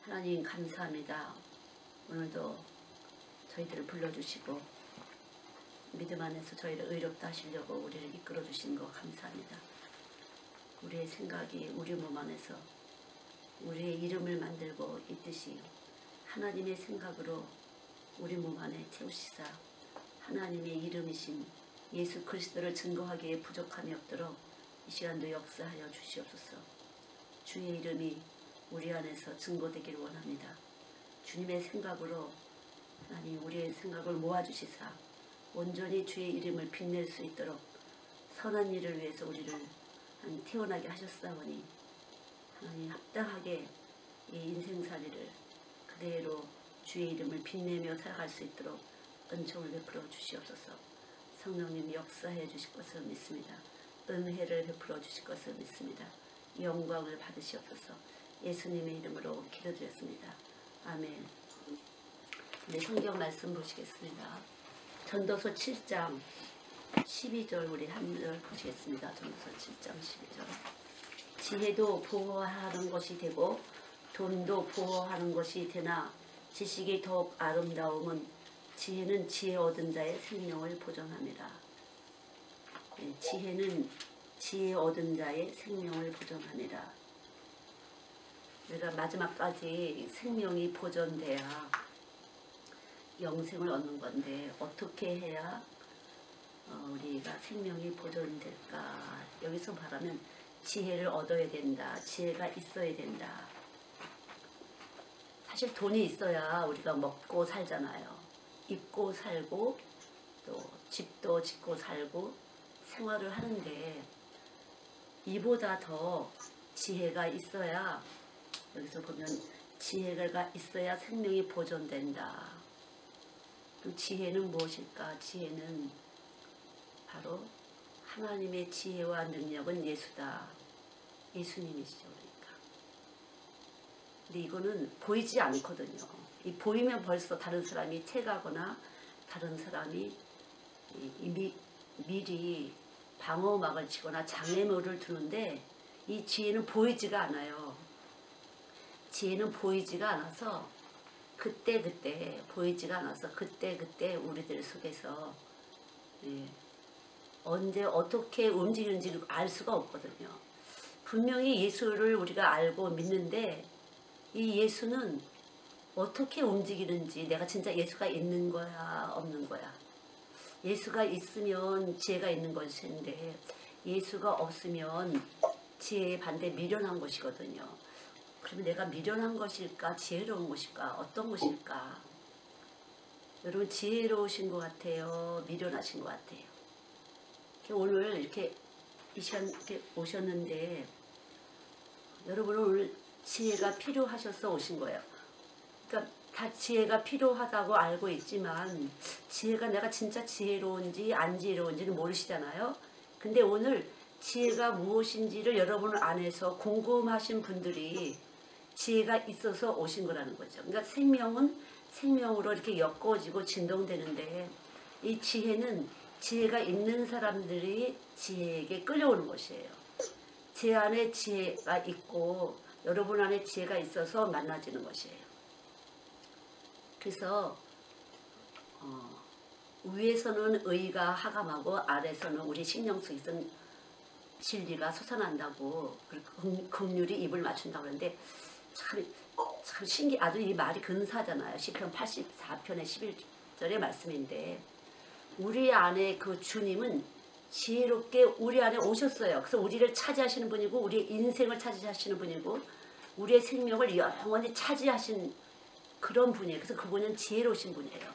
하나님 감사합니다. 오늘도 저희들을 불러주시고 믿음 안에서 저희를 의롭다 하시려고 우리를 이끌어 주신 거 감사합니다. 우리의 생각이 우리 몸 안에서 우리의 이름을 만들고 있듯이 하나님의 생각으로 우리 몸 안에 채우시사 하나님의 이름이신 예수 그리스도를 증거하기에 부족함이 없도록 이 시간도 역사하여 주시옵소서. 주의 이름이 우리 안에서 증거되기를 원합니다. 주님의 생각으로 하나님 우리의 생각을 모아주시사 온전히 주의 이름을 빛낼 수 있도록 선한 일을 위해서 우리를 태어나게 하셨사오니 하나님 합당하게 이 인생살이를 그대로 주의 이름을 빛내며 살아갈 수 있도록 은총을 베풀어 주시옵소서. 성령님 역사해 주실 것을 믿습니다. 은혜를 베풀어 주실 것을 믿습니다. 영광을 받으시옵소서. 예수님의 이름으로 기도드렸습니다. 아멘. 네, 성경 말씀 보시겠습니다. 전도서 7장 12절 우리 한 절 보시겠습니다. 전도서 7장 12절. 지혜도 보호하는 것이 되고 돈도 보호하는 것이 되나 지식이 더욱 아름다움은 지혜는 지혜 얻은 자의 생명을 보존합니다. 네, 지혜는 지혜 얻은 자의 생명을 보존합니다. 우리가 마지막까지 생명이 보존돼야 영생을 얻는 건데 어떻게 해야 우리가 생명이 보존될까? 여기서 말하면 지혜를 얻어야 된다. 지혜가 있어야 된다. 사실 돈이 있어야 우리가 먹고 살잖아요. 입고 살고 또 집도 짓고 살고 생활을 하는데 이보다 더 지혜가 있어야 여기서 보면 지혜가 있어야 생명이 보존된다. 그 지혜는 무엇일까? 지혜는 바로 하나님의 지혜와 능력은 예수다. 예수님이시죠. 그러니까. 근데 이거는 보이지 않거든요. 이 보이면 벌써 다른 사람이 채가거나 다른 사람이 미리 방어막을 치거나 장애물을 두는데 이 지혜는 보이지가 않아요. 지혜는 보이지가 않아서 그때 보이지가 않아서 그때 우리들 속에서 언제 어떻게 움직이는지 알 수가 없거든요. 분명히 예수를 우리가 알고 믿는데 이 예수는 어떻게 움직이는지 내가 진짜 예수가 있는 거야 없는 거야. 예수가 있으면 지혜가 있는 것인데 예수가 없으면 지혜의 반대 미련한 것이거든요. 그러면 내가 미련한 것일까 지혜로운 것일까 어떤 것일까? 여러분 지혜로우신 것 같아요? 미련하신 것 같아요? 오늘 이렇게 이 시간 이렇게 오셨는데 여러분은 오늘 지혜가 필요하셔서 오신 거예요. 그러니까 다 지혜가 필요하다고 알고 있지만 지혜가 내가 진짜 지혜로운지 안 지혜로운지는 모르시잖아요. 근데 오늘 지혜가 무엇인지를 여러분 안에서 궁금하신 분들이 지혜가 있어서 오신 거라는 거죠. 그러니까 생명은 생명으로 이렇게 엮어지고 진동되는데 이 지혜는 지혜가 있는 사람들이 지혜에게 끌려오는 것이에요. 제 안에 지혜가 있고 여러분 안에 지혜가 있어서 만나지는 것이에요. 그래서 위에서는 의가 하감하고 아래서는 우리 신령 속에서는 진리가 솟아난다고 긍휼이 입을 맞춘다고 하는데 참 신기 아주 이 말이 근사하잖아요. 시편 84편의 11절의 말씀인데 우리 안에 그 주님은 지혜롭게 우리 안에 오셨어요. 그래서 우리를 차지하시는 분이고 우리의 인생을 차지하시는 분이고 우리의 생명을 영원히 차지하신 그런 분이에요. 그래서 그분은 지혜로우신 분이에요.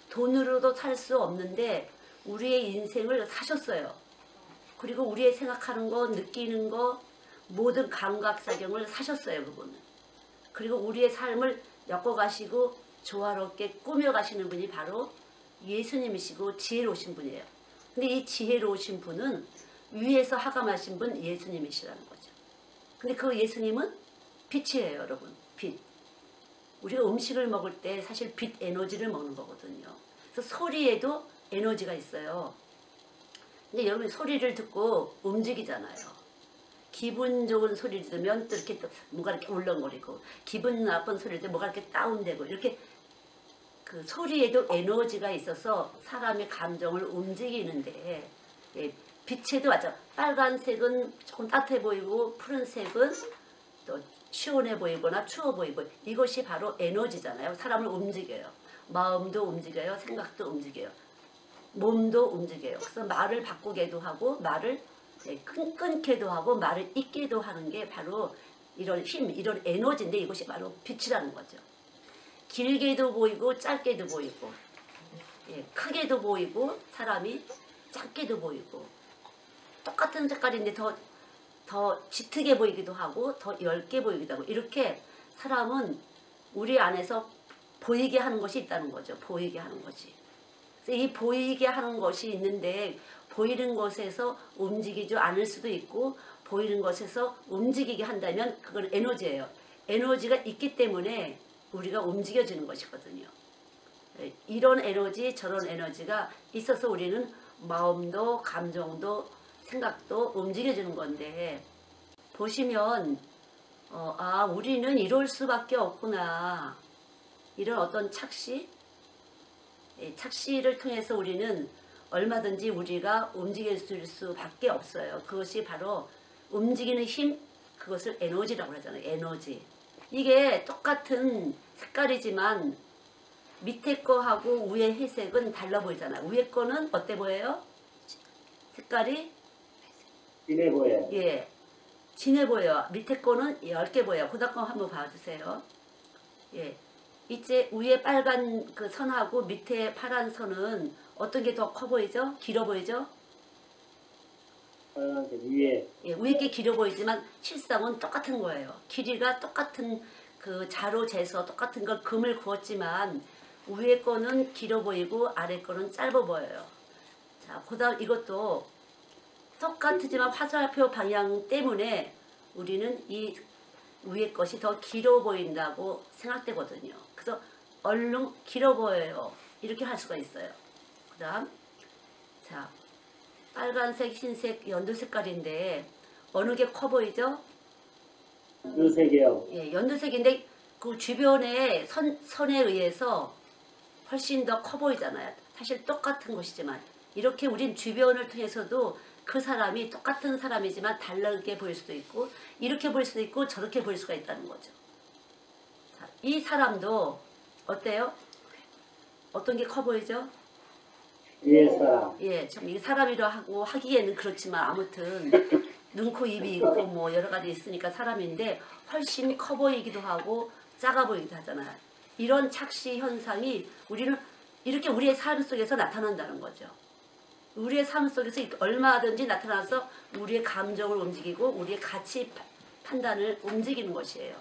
돈으로도 살 수 없는데 우리의 인생을 사셨어요. 그리고 우리의 생각하는 거 느끼는 거 모든 감각사경을 사셨어요. 그분은. 그리고 우리의 삶을 엮어가시고 조화롭게 꾸며가시는 분이 바로 예수님이시고 지혜로우신 분이에요. 근데 이 지혜로우신 분은 위에서 하감하신 분 예수님이시라는 거죠. 근데 그 예수님은 빛이에요. 여러분. 빛. 우리가 음식을 먹을 때 사실 빛 에너지를 먹는 거거든요. 그래서 소리에도 에너지가 있어요. 근데 여러분 소리를 듣고 움직이잖아요. 기분 좋은 소리를 들으면 또 이렇게 또 뭔가 이렇게 울렁거리고, 기분 나쁜 소리를 들으면 뭐가 이렇게 다운되고, 이렇게 그 소리에도 에너지가 있어서 사람의 감정을 움직이는데, 예, 빛에도 맞아. 빨간색은 조금 따뜻해 보이고 푸른색은 또 시원해 보이거나 추워 보이고, 이것이 바로 에너지잖아요. 사람을 움직여요. 마음도 움직여요. 생각도 움직여요. 몸도 움직여요. 그래서 말을 바꾸게도 하고 말을 끊게도 하고 말을 잇게도 하는 게 바로 이런 힘, 이런 에너지인데, 이것이 바로 빛이라는 거죠. 길게도 보이고 짧게도 보이고, 예, 크게도 보이고 사람이 작게도 보이고, 똑같은 색깔인데 더 짙게 보이기도 하고 더 엷게 보이기도 하고, 이렇게 사람은 우리 안에서 보이게 하는 것이 있다는 거죠. 보이게 하는 것이. 그래서 이 보이게 하는 것이 있는데, 보이는 것에서 움직이지 않을 수도 있고, 보이는 것에서 움직이게 한다면 그건 에너지예요. 에너지가 있기 때문에 우리가 움직여지는 것이거든요. 이런 에너지 저런 에너지가 있어서 우리는 마음도 감정도 생각도 움직여지는 건데, 보시면 아, 우리는 이럴 수밖에 없구나. 이런 어떤 착시, 착시를 통해서 우리는 얼마든지 우리가 움직일 수밖에 없어요. 그것이 바로 움직이는 힘, 그것을 에너지라고 하잖아요. 에너지. 이게 똑같은 색깔이지만 밑에 거하고 위에 회색은 달라 보이잖아요. 위에 거는 어때 보여요? 색깔이? 진해 보여요. 예, 진해 보여요. 밑에 거는 얇게 보여요. 그다음 거 한번 봐주세요. 예, 이제 위에 빨간 그 선하고 밑에 파란 선은 어떤 게 더 커 보이죠? 길어 보이죠? 빨간색 위에. 예, 위에 게 길어 보이지만 실상은 똑같은 거예요. 길이가 똑같은, 그 자로 재서 똑같은 걸 금을 구웠지만 위에 거는 길어 보이고 아래 거는 짧아 보여요. 자, 그다음 이것도 똑같지만 화살표 방향 때문에 우리는 이 위에 것이 더 길어 보인다고 생각되거든요. 그래서 얼른 길어 보여요. 이렇게 할 수가 있어요. 그 다음, 자, 빨간색, 흰색, 연두 색깔인데 어느 게 커 보이죠? 연두색이요. 예, 연두색인데 그 주변의 선에 의해서 훨씬 더 커 보이잖아요. 사실 똑같은 것이지만, 이렇게 우린 주변을 통해서도 그 사람이 똑같은 사람이지만 다르게 보일 수도 있고, 이렇게 보일 수도 있고 저렇게 보일 수가 있다는 거죠. 자, 이 사람도 어때요? 어떤 게 커 보이죠? 위에 사람. 예, 좀 이게 사람이라고 하기에는 그렇지만 아무튼 눈, 코, 입이 있고 뭐 여러 가지 있으니까 사람인데 훨씬 커 보이기도 하고 작아 보이기도 하잖아요. 이런 착시 현상이 우리는 이렇게 우리의 삶 속에서 나타난다는 거죠. 우리의 삶 속에서 얼마든지 나타나서 우리의 감정을 움직이고 우리의 가치 판단을 움직이는 것이에요.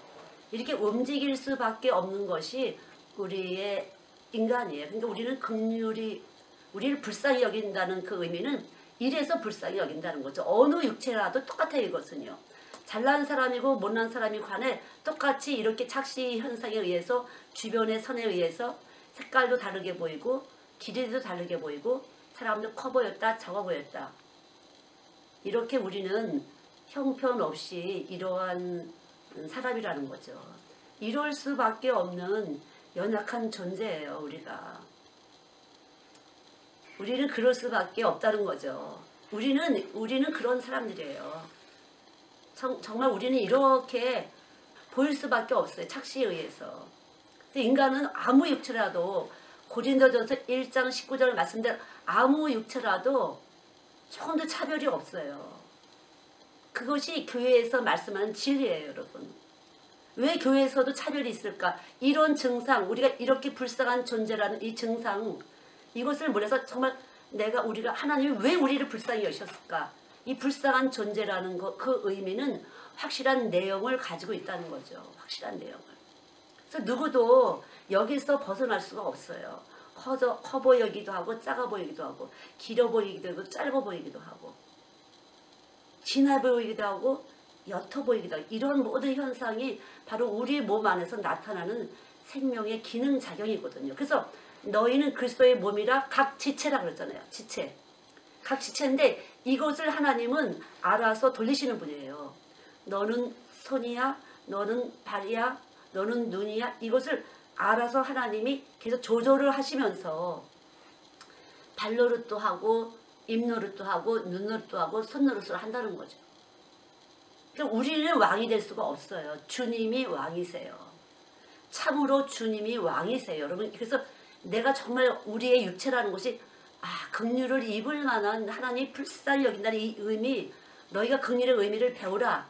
이렇게 움직일 수밖에 없는 것이 우리의 인간이에요. 그러니까 우리는 긍휼이, 우리를 불쌍히 여긴다는 그 의미는 이래서 불쌍히 여긴다는 거죠. 어느 육체라도 똑같아요, 이것은요. 잘난 사람이고 못난 사람이 관해 똑같이 이렇게 착시 현상에 의해서 주변의 선에 의해서 색깔도 다르게 보이고 길이도 다르게 보이고 사람도 커 보였다 작아 보였다. 이렇게 우리는 형편없이 이러한 사람이라는 거죠. 이럴 수밖에 없는 연약한 존재예요, 우리가. 우리는 그럴 수밖에 없다는 거죠. 우리는 그런 사람들이에요. 정말 우리는 이렇게 보일 수밖에 없어요. 착시에 의해서. 인간은 아무 육체라도 고린도전서 1장 19절 말씀대로 아무 육체라도 조금도 차별이 없어요. 그것이 교회에서 말씀하는 진리예요, 여러분. 왜 교회에서도 차별이 있을까? 이런 증상, 우리가 이렇게 불쌍한 존재라는 이 증상, 이것을 몰라서 정말 우리가 하나님이 왜 우리를 불쌍히 여셨을까? 이 불쌍한 존재라는 그 의미는 확실한 내용을 가지고 있다는 거죠. 확실한 내용을. 그래서 누구도 여기서 벗어날 수가 없어요. 커 보이기도 하고 작아 보이기도 하고 길어 보이기도 하고 짧아 보이기도 하고 진해 보이기도 하고 옅어 보이기도 하고, 이런 모든 현상이 바로 우리 몸 안에서 나타나는 생명의 기능작용이거든요. 그래서 너희는 그리스도의 몸이라 각 지체라 그랬잖아요. 지체. 각 지체인데 이것을 하나님은 알아서 돌리시는 분이에요. 너는 손이야, 너는 발이야, 너는 눈이야. 이것을 알아서 하나님이 계속 조절을 하시면서 발노릇도 하고 입노릇도 하고 눈노릇도 하고 손노릇을 한다는 거죠. 그러니까 우리는 왕이 될 수가 없어요. 주님이 왕이세요. 참으로 주님이 왕이세요. 여러분, 그래서 내가 정말 우리의 육체라는 것이 긍휼을 입을 만한 하나님이 불쌍히 여긴다는 이 의미, 너희가 긍휼의 의미를 배우라.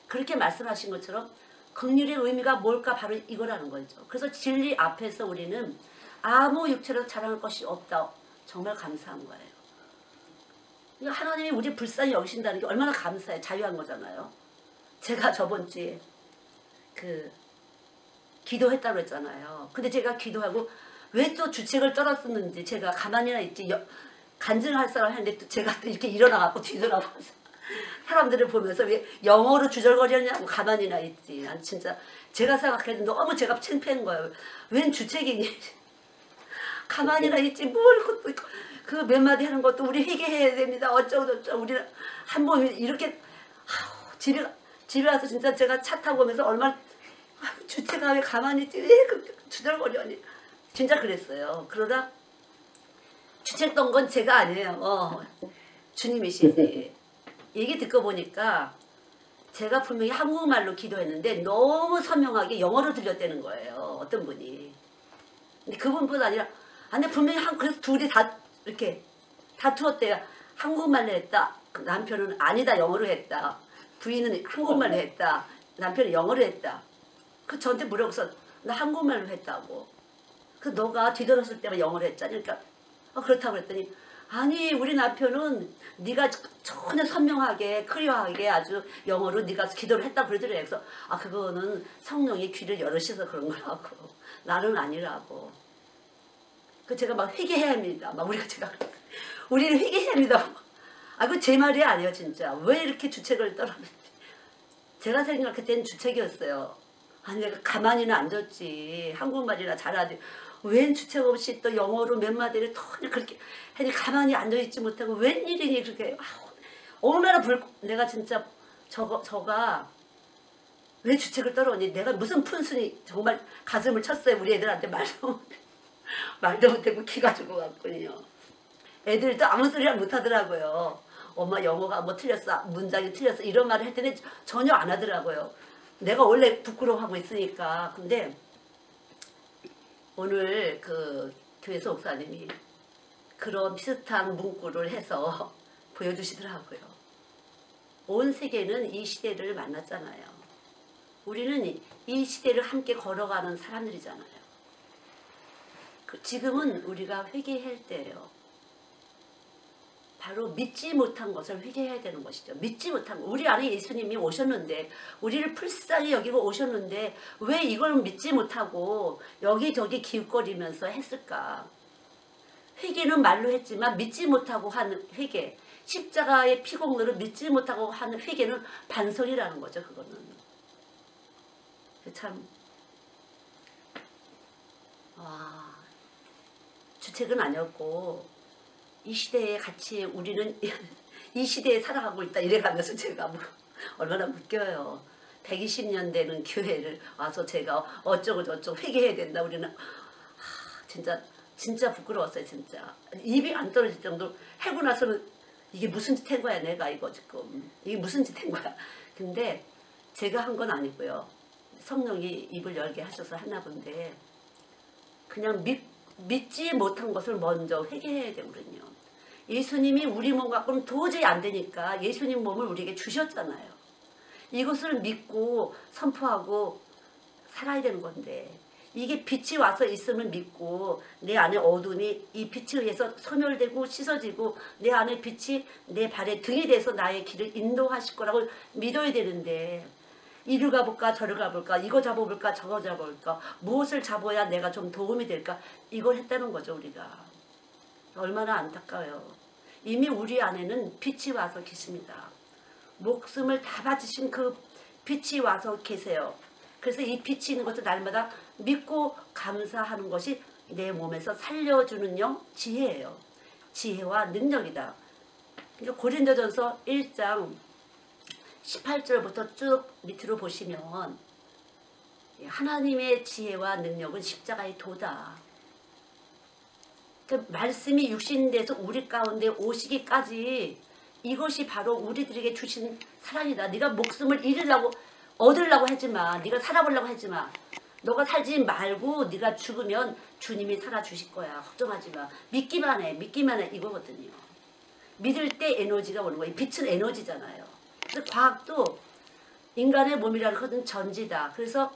그렇게 말씀하신 것처럼 긍휼의 의미가 뭘까? 바로 이거라는 거죠. 그래서 진리 앞에서 우리는 아무 육체로 자랑할 것이 없다. 정말 감사한 거예요. 그러니까 하나님이 우리 불쌍히 여기신다는 게 얼마나 감사해. 자유한 거잖아요. 제가 저번 주에 기도했다고 했잖아요. 근데 제가 기도하고 왜 또 주책을 떨었었는지 제가 가만히나 있지 간증할 사람 했는데 또 제가 또 이렇게 일어나갖고 뒤돌아봐서 사람들을 보면서 왜 영어로 주절거리냐고 가만히나 있지. 난 진짜 제가 생각해도 너무 제가 창피한 거예요. 웬 주책이니. 가만히나 있지 뭘 그 몇 마디 하는 것도 우리 회개해야 됩니다. 어쩌고 저쩌고 우리는 한번 이렇게 집에 와서 진짜 제가 차 타고 오면서 얼마나 주체가 왜 가만히 있지 왜 주절거리니 진짜 그랬어요. 그러다 주책 던 건 제가 아니에요. 주님이시지. 얘기 듣고 보니까 제가 분명히 한국말로 기도했는데 너무 선명하게 영어로 들렸다는 거예요. 어떤 분이. 근데 그분뿐 아니라 근데 분명히 그래서 둘이 다 이렇게 다투었대요. 한국말로 했다. 남편은 아니다 영어로 했다. 부인은 한국말로 했다. 남편은 영어로 했다. 그 저한테 물어보서 나 한국말로 했다고. 그 너가 뒤돌았을 때만 영어로 했잖아. 그러니까 그렇다고 그랬더니 아니 우리 남편은 네가 전혀 선명하게 클리어하게 아주 영어로 네가 기도를 했다고 그러더래요. 그래서 그거는 성령이 귀를 열으셔서 그런 거라고. 나는 아니라고. 그 제가 막 회개해야 합니다. 막 우리는 회개해야 합니다. 그거 제 말이 아니에요 진짜. 왜 이렇게 주책을 떨었는지. 제가 생각할 때는 주책이었어요. 아니 내가 가만히는 안 뒀지. 한국말이나 잘하지. 웬 주책 없이 또 영어로 몇 마디를 턴히 그렇게 하니 가만히 앉아있지 못하고 웬일이니 그렇게 얼마나 내가 진짜 저가 왜 주책을 떨어오니 내가 무슨 푼순이 정말 가슴을 쳤어요. 우리 애들한테 말도 못하고 키가 죽어갔군요. 애들도 아무 소리를 못하더라고요. 엄마 영어가 뭐 틀렸어 문장이 틀렸어 이런 말을 할 때는 전혀 안 하더라고요. 내가 원래 부끄러워하고 있으니까. 근데 오늘 그 교회에서 목사님이 그런 비슷한 문구를 해서 보여주시더라고요. 온 세계는 이 시대를 만났잖아요. 우리는 이 시대를 함께 걸어가는 사람들이잖아요. 지금은 우리가 회개할 때예요. 바로 믿지 못한 것을 회개해야 되는 것이죠. 믿지 못한 것. 우리 안에 예수님이 오셨는데 우리를 불쌍히 여기고 오셨는데 왜 이걸 믿지 못하고 여기저기 기웃거리면서 했을까. 회개는 말로 했지만 믿지 못하고 하는 회개. 십자가의 피공로를 믿지 못하고 하는 회개는 반성이라는 거죠. 그거는. 참 주책은 아니었고 이 시대에 같이 우리는 이 시대에 살아가고 있다 이래가면서 제가 얼마나 웃겨요. 120년 되는 교회를 와서 제가 어쩌고 저쩌고 회개해야 된다. 우리는 진짜 부끄러웠어요. 진짜 입이 안 떨어질 정도로 하고 나서는 이게 무슨 짓 한 거야 내가 이거 지금 이게 무슨 짓 한 거야. 근데 제가 한 건 아니고요. 성령이 입을 열게 하셔서 하나 본데 그냥 믿지 못한 것을 먼저 회개해야 되거든요. 예수님이 우리 몸 갖고는 도저히 안 되니까 예수님 몸을 우리에게 주셨잖아요. 이것을 믿고 선포하고 살아야 되는 건데 이게 빛이 와서 있음을 믿고 내 안에 어둠이 이 빛에 의해서 소멸되고 씻어지고 내 안에 빛이 내 발에 등이 돼서 나의 길을 인도하실 거라고 믿어야 되는데 이를 가볼까 저를 가볼까 이거 잡아볼까 저거 잡아볼까 무엇을 잡아야 내가 좀 도움이 될까 이걸 했다는 거죠. 우리가 얼마나 안타까워요. 이미 우리 안에는 빛이 와서 계십니다. 목숨을 다 바치신 그 빛이 와서 계세요. 그래서 이 빛이 있는 것을 날마다 믿고 감사하는 것이 내 몸에서 살려주는 지혜예요. 지혜와 능력이다. 그러니까 고린도전서 1장 18절부터 쭉 밑으로 보시면 하나님의 지혜와 능력은 십자가의 도다. 그 말씀이 육신돼서 우리 가운데 오시기까지 이것이 바로 우리들에게 주신 사랑이다. 네가 목숨을 잃으려고 얻으려고 하지마. 네가 살아보려고 하지마. 너가 살지 말고 네가 죽으면 주님이 살아주실 거야. 걱정하지 마. 믿기만 해. 믿기만 해. 이거거든요. 믿을 때 에너지가 오는 거예요. 빛은 에너지잖아요. 그래서 과학도 인간의 몸이라는 것은 전지다. 그래서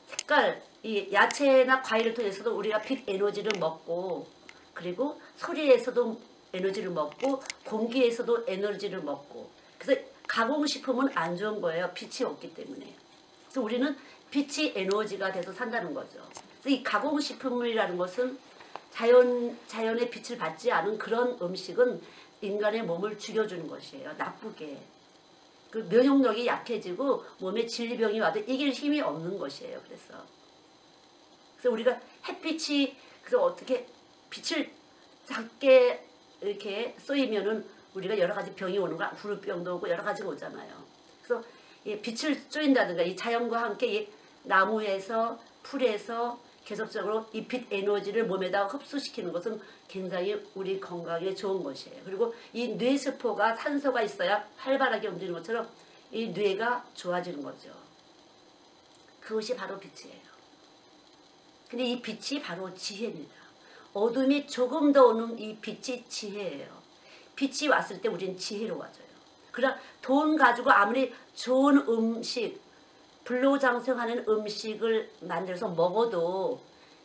색깔, 이 야채나 과일을 통해서도 우리가 빛 에너지를 먹고, 그리고 소리에서도 에너지를 먹고, 공기에서도 에너지를 먹고. 그래서 가공식품은 안 좋은 거예요. 빛이 없기 때문에. 그래서 우리는 빛이 에너지가 돼서 산다는 거죠. 그래서 이 가공식품이라는 것은 자연의 빛을 받지 않은 그런 음식은 인간의 몸을 죽여주는 것이에요. 나쁘게. 그 면역력이 약해지고 몸에 질병이 와도 이길 힘이 없는 것이에요. 그래서 우리가 햇빛이 그래서 어떻게 빛을 작게 이렇게 쏘이면은 우리가 여러 가지 병이 오는 거야. 불병도 오고 여러 가지가 오잖아요. 그래서 빛을 쏘인다든가 이 자연과 함께 이 나무에서 풀에서 계속적으로 이 빛 에너지를 몸에다 흡수시키는 것은 굉장히 우리 건강에 좋은 것이에요. 그리고 이 뇌세포가 산소가 있어야 활발하게 움직이는 것처럼 이 뇌가 좋아지는 거죠. 그것이 바로 빛이에요. 근데 이 빛이 바로 지혜입니다. 어둠이 조금 더 오는 이 빛이 지혜예요. 빛이 왔을 때 우리는 지혜로워져요. 그러나 돈 가지고 아무리 좋은 음식, 불로장생하는 음식을 만들어서 먹어도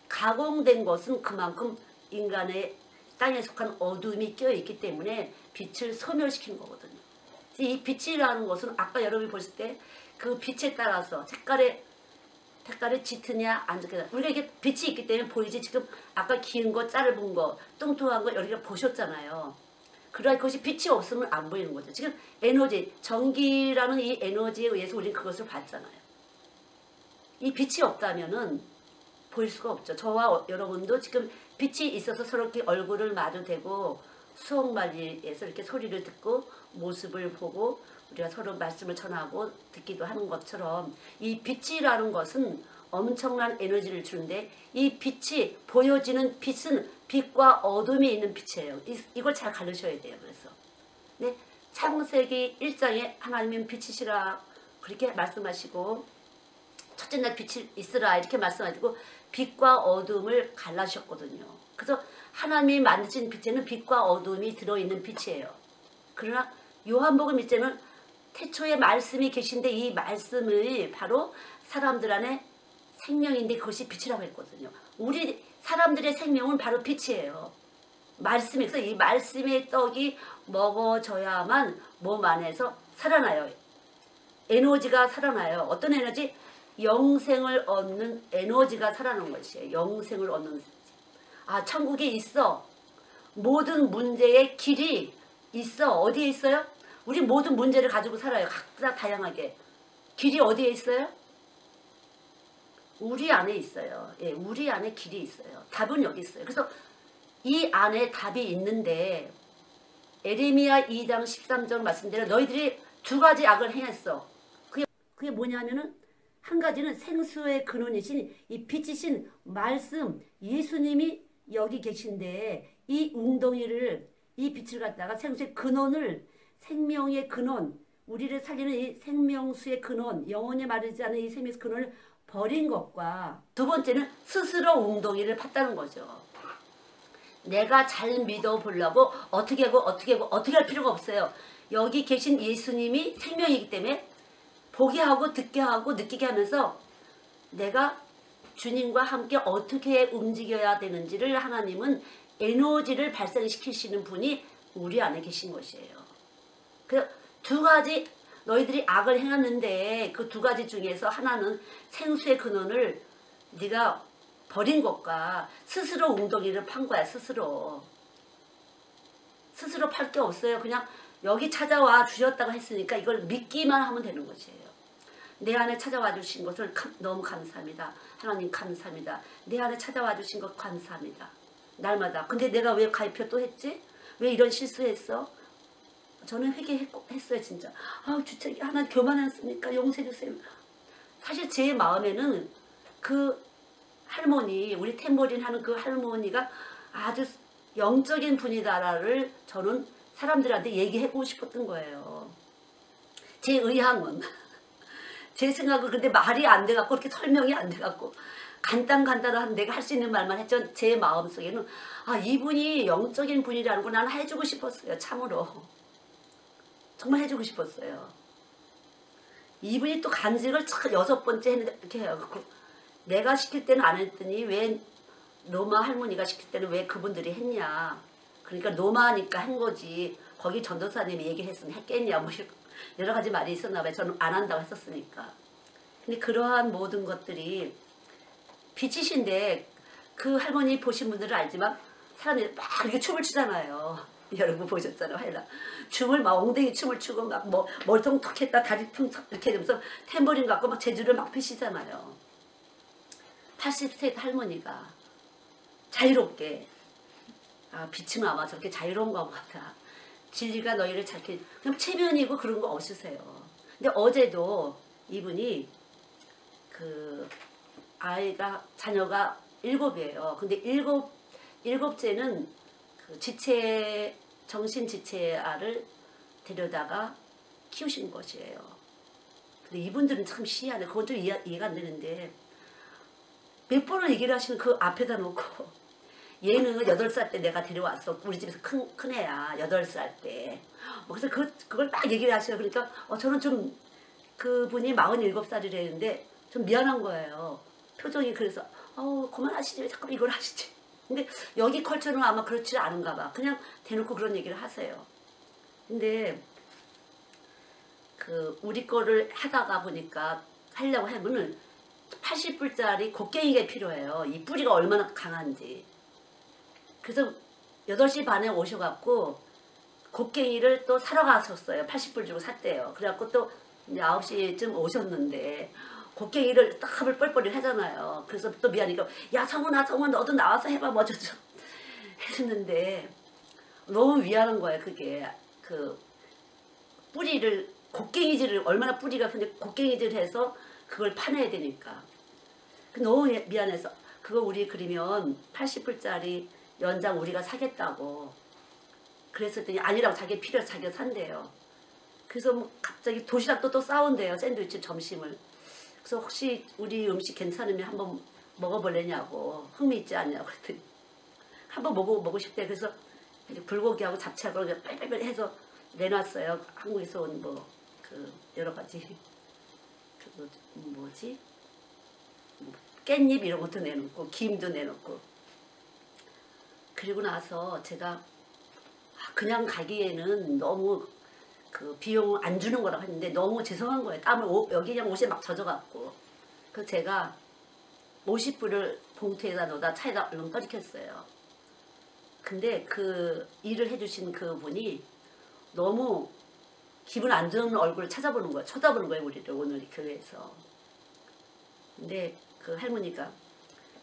가공된 것은 그만큼 인간의 땅에 속한 어둠이 껴있기 때문에 빛을 소멸시키는 거거든요. 이 빛이라는 것은 아까 여러분이 보실 때 그 빛에 따라서 색깔이 짙으냐 안 짙으냐 우리가 이게 빛이 있기 때문에 보이지. 지금 아까 긴 거 짧은 거 뚱뚱한 거 여기가 보셨잖아요. 그러나 그것이 빛이 없으면 안 보이는 거죠. 지금 에너지 전기라는 이 에너지에 의해서 우리는 그것을 봤잖아요. 이 빛이 없다면은 보일 수가 없죠. 저와 여러분도 지금 빛이 있어서 서로 이렇게 얼굴을 마주대고 수옥마리에서 이렇게 소리를 듣고 모습을 보고 우리가 서로 말씀을 전하고 듣기도 하는 것처럼 이 빛이라는 것은 엄청난 에너지를 주는데 이 빛이 보여지는 빛은 빛과 어둠이 있는 빛이에요. 이걸 잘 가르쳐야 돼요. 그래서 네, 창세기 1장에 하나님은 빛이시라 그렇게 말씀하시고 첫째 날 빛이 있으라 이렇게 말씀하시고 빛과 어둠을 갈라주셨거든요. 그래서 하나님이 만드신 빛에는 빛과 어둠이 들어있는 빛이에요. 그러나 요한복음 1장은 태초에 말씀이 계신데 이 말씀이 바로 사람들 안에 생명인데 그것이 빛이라고 했거든요. 우리 사람들의 생명은 바로 빛이에요. 말씀이 그래서 이 말씀의 떡이 먹어져야만 몸 안에서 살아나요. 에너지가 살아나요. 어떤 에너지? 영생을 얻는 에너지가 살아나는 것이에요. 영생을 얻는 아 천국에 있어. 모든 문제의 길이 있어. 어디에 있어요? 우리 모든 문제를 가지고 살아요. 각자 다양하게. 길이 어디에 있어요? 우리 안에 있어요. 예, 우리 안에 길이 있어요. 답은 여기 있어요. 그래서 이 안에 답이 있는데 에레미야 2장 13절 말씀대로 너희들이 두 가지 악을 행했어. 그게 뭐냐면은 한 가지는 생수의 근원이신 이 빛이신 말씀 예수님이 여기 계신데 이 웅덩이를 이 빛을 갖다가 생수의 근원을 생명의 근원 우리를 살리는 이 생명수의 근원 영원히 마르지 않는 이 생명의 근원을 버린 것과 두 번째는 스스로 웅덩이를 팠다는 거죠. 내가 잘 믿어보려고 어떻게 할 필요가 없어요. 여기 계신 예수님이 생명이기 때문에 보게 하고 듣게 하고 느끼게 하면서 내가 주님과 함께 어떻게 움직여야 되는지를 하나님은 에너지를 발생시키시는 분이 우리 안에 계신 것이에요. 그 두 가지 너희들이 악을 행했는데 그 두 가지 중에서 하나는 생수의 근원을 네가 버린 것과 스스로 웅덩이를 판 거야. 스스로 팔 게 없어요. 그냥 여기 찾아와 주셨다고 했으니까 이걸 믿기만 하면 되는 것이에요. 내 안에 찾아와 주신 것을 너무 감사합니다. 하나님 감사합니다. 내 안에 찾아와 주신 것 감사합니다. 날마다. 근데 내가 왜 가입표 또 했지? 왜 이런 실수했어? 저는 회개했어요 진짜. 아 주책이 하나 교만했으니까 용서해 주세요. 사실 제 마음에는 그 할머니, 우리 탬버린 하는 그 할머니가 아주 영적인 분이다를 저는 사람들한테 얘기하고 싶었던 거예요. 제 의향은 제 생각은 근데 말이 안 돼갖고 그렇게 설명이 안 돼갖고 간단한 내가 할 수 있는 말만 했죠. 제 마음속에는 아 이분이 영적인 분이라는 걸 나는 해주고 싶었어요. 참으로 정말 해주고 싶었어요. 이분이 또 간직을 6번째 했는데 이렇게 해갖고 내가 시킬 때는 안 했더니 왜 로마 할머니가 시킬 때는 왜 그분들이 했냐. 그러니까 로마니까 한 거지. 거기 전도사님이 얘기했으면 했겠냐. 뭐 여러 가지 말이 있었나 봐요. 저는 안 한다고 했었으니까. 근데 그러한 모든 것들이 빛이신데 그 할머니 보신 분들은 알지만 사람들이 막 이렇게 춤을 추잖아요. 여러분 보셨잖아요. 하여라. 춤을 막 엉덩이 춤을 추고 막 뭐 머리통 톡 했다 다리 퉁 이렇게 되면서 탬버린 갖고 막 재주를 막 피시잖아요. 80세 할머니가 자유롭게 아 빛은 아마 저렇게 자유로운가 보다. 진리가 너희를 잘게 그냥 체면이고 그런 거 없으세요. 근데 어제도 이분이 그 자녀가 7이에요. 근데 일곱째는 그 정신지체아를 데려다가 키우신 것이에요. 근데 이분들은 참 희한해. 그건 좀 이해가 안 되는데 몇 번을 얘기를 하시는 그 앞에다 놓고 얘는 8살 때 내가 데려왔어. 우리 집에서 큰 애야. 8살 때. 그래서 그걸 딱 얘기를 하셔요. 그러니까 저는 좀 그분이 47살이라는데 좀 미안한 거예요. 표정이 그래서 그만하시지 왜 자꾸 이걸 하시지. 근데 여기 컬처는 아마 그렇지 않은가 봐. 그냥 대놓고 그런 얘기를 하세요. 근데 그 우리 거를 하다가 보니까 하려고 하면은 80불짜리 곡괭이가 필요해요. 이 뿌리가 얼마나 강한지. 그래서 8시 반에 오셔갖고 곡괭이를 또 사러 가셨어요. 80불 주고 샀대요. 그래갖고 또 이제 9시쯤 오셨는데 곡괭이를 딱 합을 뻘뻘이 하잖아요. 그래서 또 미안하니까 야 성훈아 너도 나와서 해봐 뭐 어쩌죠 했는데 너무 미안한 거예요. 그게 그 뿌리를 곡괭이질을 얼마나 뿌리가 근데 곡괭이질 해서 그걸 파내야 되니까 너무 미안해서 그거 우리 그리면 80불짜리 연장 우리가 사겠다고 그랬더니 아니라고 자기 필요해서 자기가 산대요. 그래서 뭐 갑자기 도시락도 또 싸운대요. 샌드위치 점심을. 그래서 혹시 우리 음식 괜찮으면 한번 먹어볼래냐고 흥미 있지 않냐고 그랬더니 한번 먹고 싶대. 그래서 이제 불고기하고 잡채하고 빨리빨리 해서 내놨어요. 한국에서 온 뭐 그 여러 가지 그 뭐지 깻잎 이런 것도 내놓고 김도 내놓고 그리고 나서 제가 그냥 가기에는 너무 그 비용 안 주는 거라고 했는데 너무 죄송한 거예요. 땀을 여기 그냥 옷에 막 젖어갖고 그래서 제가 50불을 봉투에다 넣어다 차에다 얼른 떨이켰어요. 근데 그 일을 해주신 그분이 너무 기분 안 좋은 얼굴을 쳐다보는 거예요. 우리를 오늘 교회에서. 근데 그 할머니가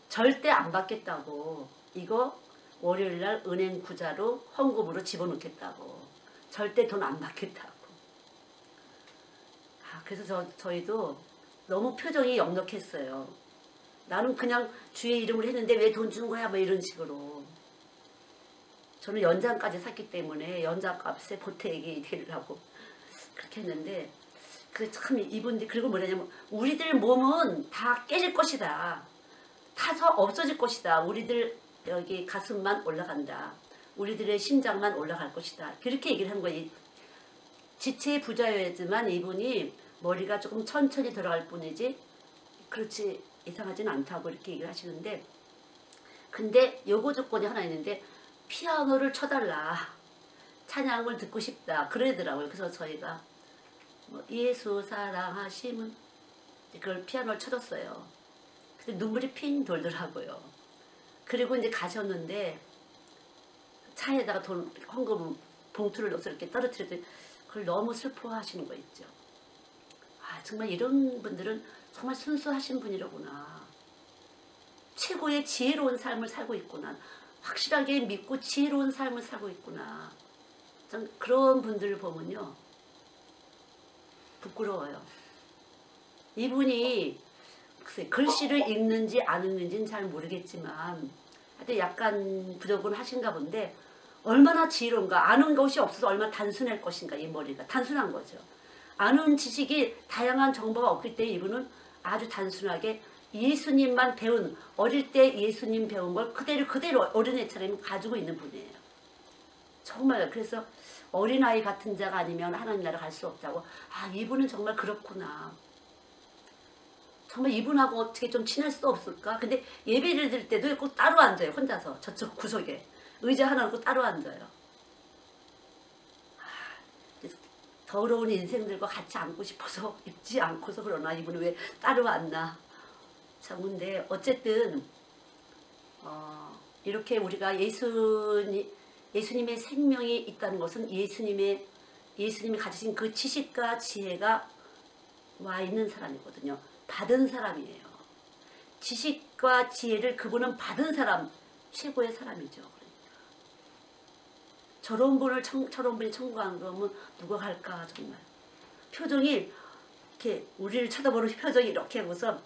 절대 안 받겠다고 이거 월요일날 은행 구자로 헌금으로 집어넣겠다고 절대 돈 안 받겠다고. 그래서 저희도 너무 표정이 역력했어요. 나는 그냥 주의 이름을 했는데 왜 돈 주는 거야 뭐 이런 식으로. 저는 연장까지 샀기 때문에 연장값에 보태기 되려고 그렇게 했는데 참 이분들 그리고 뭐냐면 우리들 몸은 다 깨질 것이다. 타서 없어질 것이다. 우리들 여기 가슴만 올라간다. 우리들의 심장만 올라갈 것이다. 그렇게 얘기를 한 거예요. 지체의 부자였지만 이분이 머리가 조금 천천히 들어갈 뿐이지 그렇지 이상하진 않다고 이렇게 얘기를 하시는데 근데 요거 조건이 하나 있는데 피아노를 쳐달라. 찬양을 듣고 싶다. 그러더라고요. 그래서 저희가 뭐 예수 사랑하심은 그걸 피아노를 쳐줬어요. 근데 눈물이 핑 돌더라고요. 그리고 이제 가셨는데 차에다가 돈 헌금 봉투를 넣어서 이렇게 떨어뜨렸더니 그걸 너무 슬퍼하시는 거 있죠. 정말 이런 분들은 정말 순수하신 분이로구나. 최고의 지혜로운 삶을 살고 있구나. 확실하게 믿고 지혜로운 삶을 살고 있구나. 참 그런 분들을 보면요 부끄러워요. 이분이 글쎄 글씨를 읽는지 안 읽는지는 잘 모르겠지만 하여튼 약간 부족은 하신가 본데 얼마나 지혜로운가. 아는 것이 없어서 얼마나 단순할 것인가. 이 머리가 단순한 거죠. 아는 지식이 다양한 정보가 없기 때문에 이분은 아주 단순하게 예수님만 배운, 어릴 때 예수님 배운 걸 그대로 어린애처럼 가지고 있는 분이에요. 정말. 그래서 어린아이 같은 자가 아니면 하나님 나라 갈 수 없다고. 아, 이분은 정말 그렇구나. 정말 이분하고 어떻게 좀 친할 수 없을까? 근데 예배를 드릴 때도 꼭 따로 앉아요. 혼자서 저쪽 구석에 의자 하나 놓고 따로 앉아요. 더러운 인생들과 같이 앉고 싶어서 입지 않고서 그러나 이분은 왜 따로 앉나. 참. 근데 어쨌든 이렇게 우리가 예수님의 생명이 있다는 것은 예수님이 가지신 그 지식과 지혜가 와 있는 사람이거든요. 받은 사람이에요. 지식과 지혜를 그분은 받은 사람, 최고의 사람이죠. 저런 분이 천국하는 거면 누가 갈까 정말. 표정이 이렇게 우리를 쳐다보는 표정이 이렇게 하고서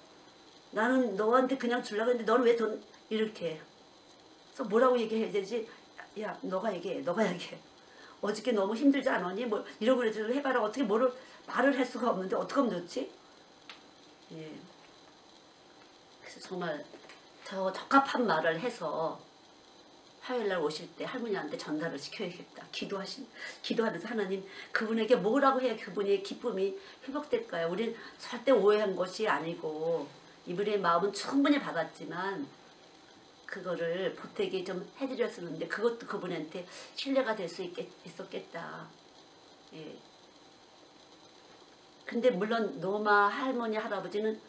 나는 너한테 그냥 주려고 했는데 너는 왜 돈 이렇게. 그래서 뭐라고 얘기해야 되지? 야 너가 얘기해. 어저께 너무 힘들지 않았니? 뭐 이러고 해봐라. 어떻게 말을 할 수가 없는데 어떻게 하면 좋지? 예. 그래서 정말 저 적합한 말을 해서 화요일날 오실 때 할머니한테 전달을 시켜야겠다. 기도하면서 하나님 그분에게 뭐라고 해야 그분의 기쁨이 회복될까요? 우린 절대 오해한 것이 아니고 이분의 마음은 충분히 받았지만 그거를 보태게 좀 해드렸었는데 그것도 그분한테 신뢰가 될 수 있었겠다. 예. 근데 물론 노마 할머니 할아버지는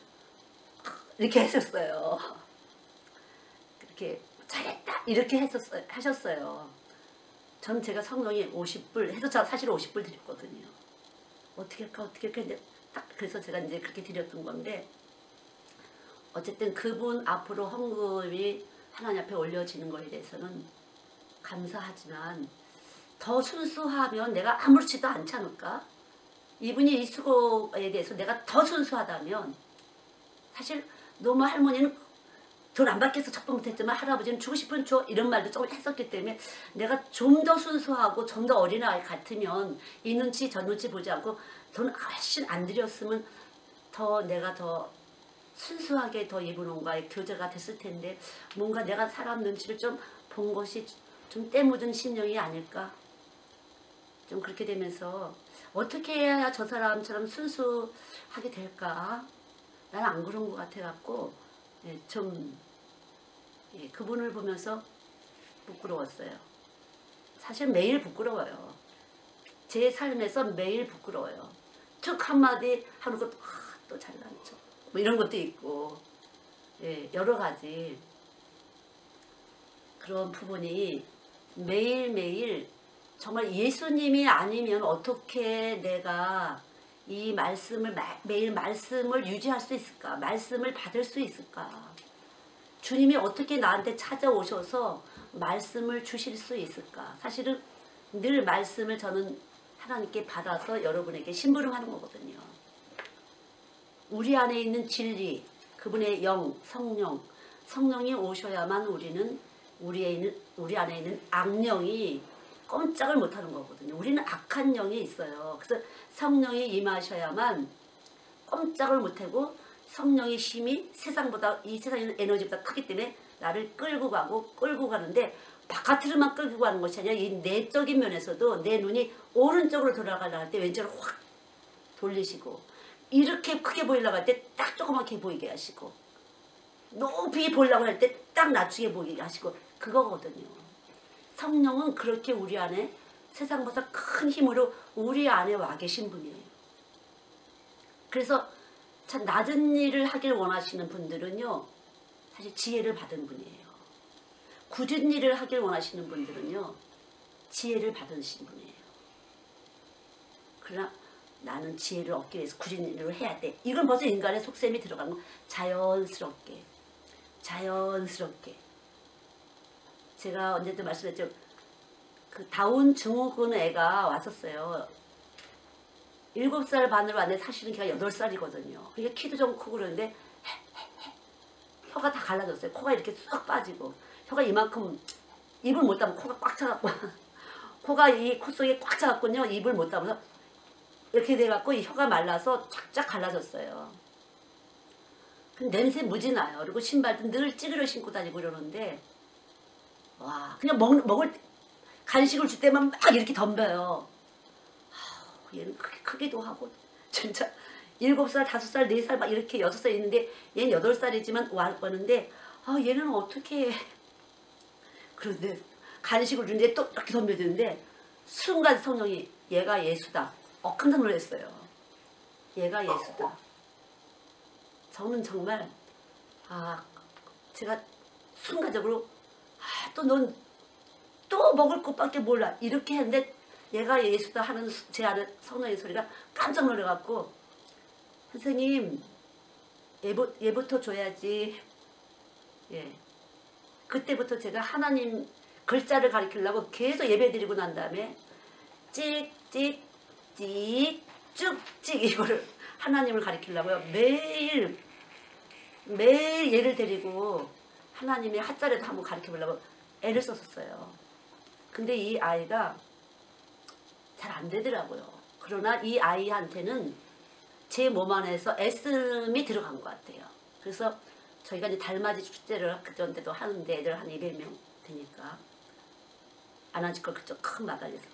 이렇게 했었어요. 이렇게 잘했다 이렇게 하셨어요. 전 제가 성령이 50불 해서 저 사실 50불 드렸거든요. 어떻게 할까 근데 딱 그래서 제가 이제 그렇게 드렸던 건데 어쨌든 그분 앞으로 헌금이 하나님 앞에 올려지는 거에 대해서는 감사하지만 더 순수하면 내가 아무렇지도 않지 않을까? 이분이 이 수고에 대해서 내가 더 순수하다면 사실 너무 할머니는 돈 안 받겠어 첫 번 못했지만 할아버지는 주고 싶은 줘 이런 말도 조금 했었기 때문에 내가 좀 더 순수하고 좀 더 어린아이 같으면 이 눈치 저 눈치 보지 않고 돈 훨씬 안 들였으면 내가 더 순수하게 더 이분과의 교제가 됐을 텐데 뭔가 내가 사람 눈치를 좀 본 것이 좀 때묻은 심령이 아닐까. 좀 그렇게 되면서 어떻게 해야 저 사람처럼 순수하게 될까. 나는 안 그런 것 같아갖고 그분을 보면서 부끄러웠어요. 사실 매일 부끄러워요. 제 삶에서 매일 부끄러워요. 툭 한마디 하는 것도 또 잘난 척 뭐 이런 것도 있고 여러 가지 그런 부분이 매일매일 정말 예수님이 아니면 어떻게 내가 이 말씀을 매일 말씀을 유지할 수 있을까? 말씀을 받을 수 있을까? 주님이 어떻게 나한테 찾아오셔서 말씀을 주실 수 있을까? 사실은 늘 말씀을 저는 하나님께 받아서 여러분에게 심부름하는 거거든요. 우리 안에 있는 진리, 그분의 영, 성령이 오셔야만 우리 안에 있는 악령이 꼼짝을 못하는 거거든요. 우리는 악한 영이 있어요. 그래서 성령이 임하셔야만 꼼짝을 못하고 성령의 힘이 이 세상에 있는 에너지보다 크기 때문에 나를 끌고 가는데 바깥으로만 끌고 가는 것이 아니라 이 내적인 면에서도 내 눈이 오른쪽으로 돌아가려고 할 때 왼쪽으로 확 돌리시고 이렇게 크게 보이려고 할 때 딱 조그맣게 보이게 하시고 높이 보려고 할 때 딱 낮추게 보이게 하시고 그거거든요. 성령은 그렇게 우리 안에 세상보다 큰 힘으로 우리 안에 와 계신 분이에요. 그래서 참 낮은 일을 하길 원하시는 분들은요. 사실 지혜를 받은 분이에요. 굳은 일을 하길 원하시는 분들은요. 지혜를 받으신 분이에요. 그러나 나는 지혜를 얻기 위해서 굳은 일을 해야 돼. 이건 벌써 인간의 속셈이 들어간 거. 자연스럽게. 제가 언제도 말씀했죠. 그 다운 증후군 애가 왔었어요. 7살 반으로 왔는데 사실은 걔가 8살이거든요. 그러니까 키도 좀 크고 그러는데 혀가 다 갈라졌어요. 코가 이렇게 쑥 빠지고 혀가 이만큼 입을 못 담고 코가 꽉 차갖고 코가 이 코 속에 꽉 차갖고요. 입을 못 담아서 이렇게 돼갖고 이 혀가 말라서 쫙쫙 갈라졌어요. 근데 냄새 무지 나요. 그리고 신발도 늘 찌그러 신고 다니고 이러는데 와 그냥 먹을 간식을 줄 때만 막 이렇게 덤벼요. 얘는 크기도 하고 진짜 7살, 5살, 4살 막 이렇게 6살 있는데 얘는 8살이지만 왔는데 얘는 어떻게 그런데 간식을 주는데 또 이렇게 덤벼드는데 순간 성령이 얘가 예수다. 깜짝 놀랐어요. 얘가 예수다. 저는 정말 제가 순간적으로 또 넌 또 먹을 것밖에 몰라 이렇게 했는데 얘가 예수다 하는 제 안에 성령의 소리가 깜짝 놀라갖고 선생님 얘부터 줘야지. 예. 그때부터 제가 하나님 글자를 가르치려고 계속 예배 드리고 난 다음에 찍찍 찍 쭉찍 이거를 하나님을 가르치려고요. 매일 얘를 데리고 하나님의 핫자리도 한번 가르쳐 보려고 애를 썼었어요. 근데 이 아이가 잘 안 되더라고요. 그러나 이 아이한테는 제 몸 안에서 애씀이 들어간 것 같아요. 그래서 저희가 이제 달맞이 축제를 그전 때도 하는데 애들 한 200명 되니까 안아지걸 그쪽 큰 마당에서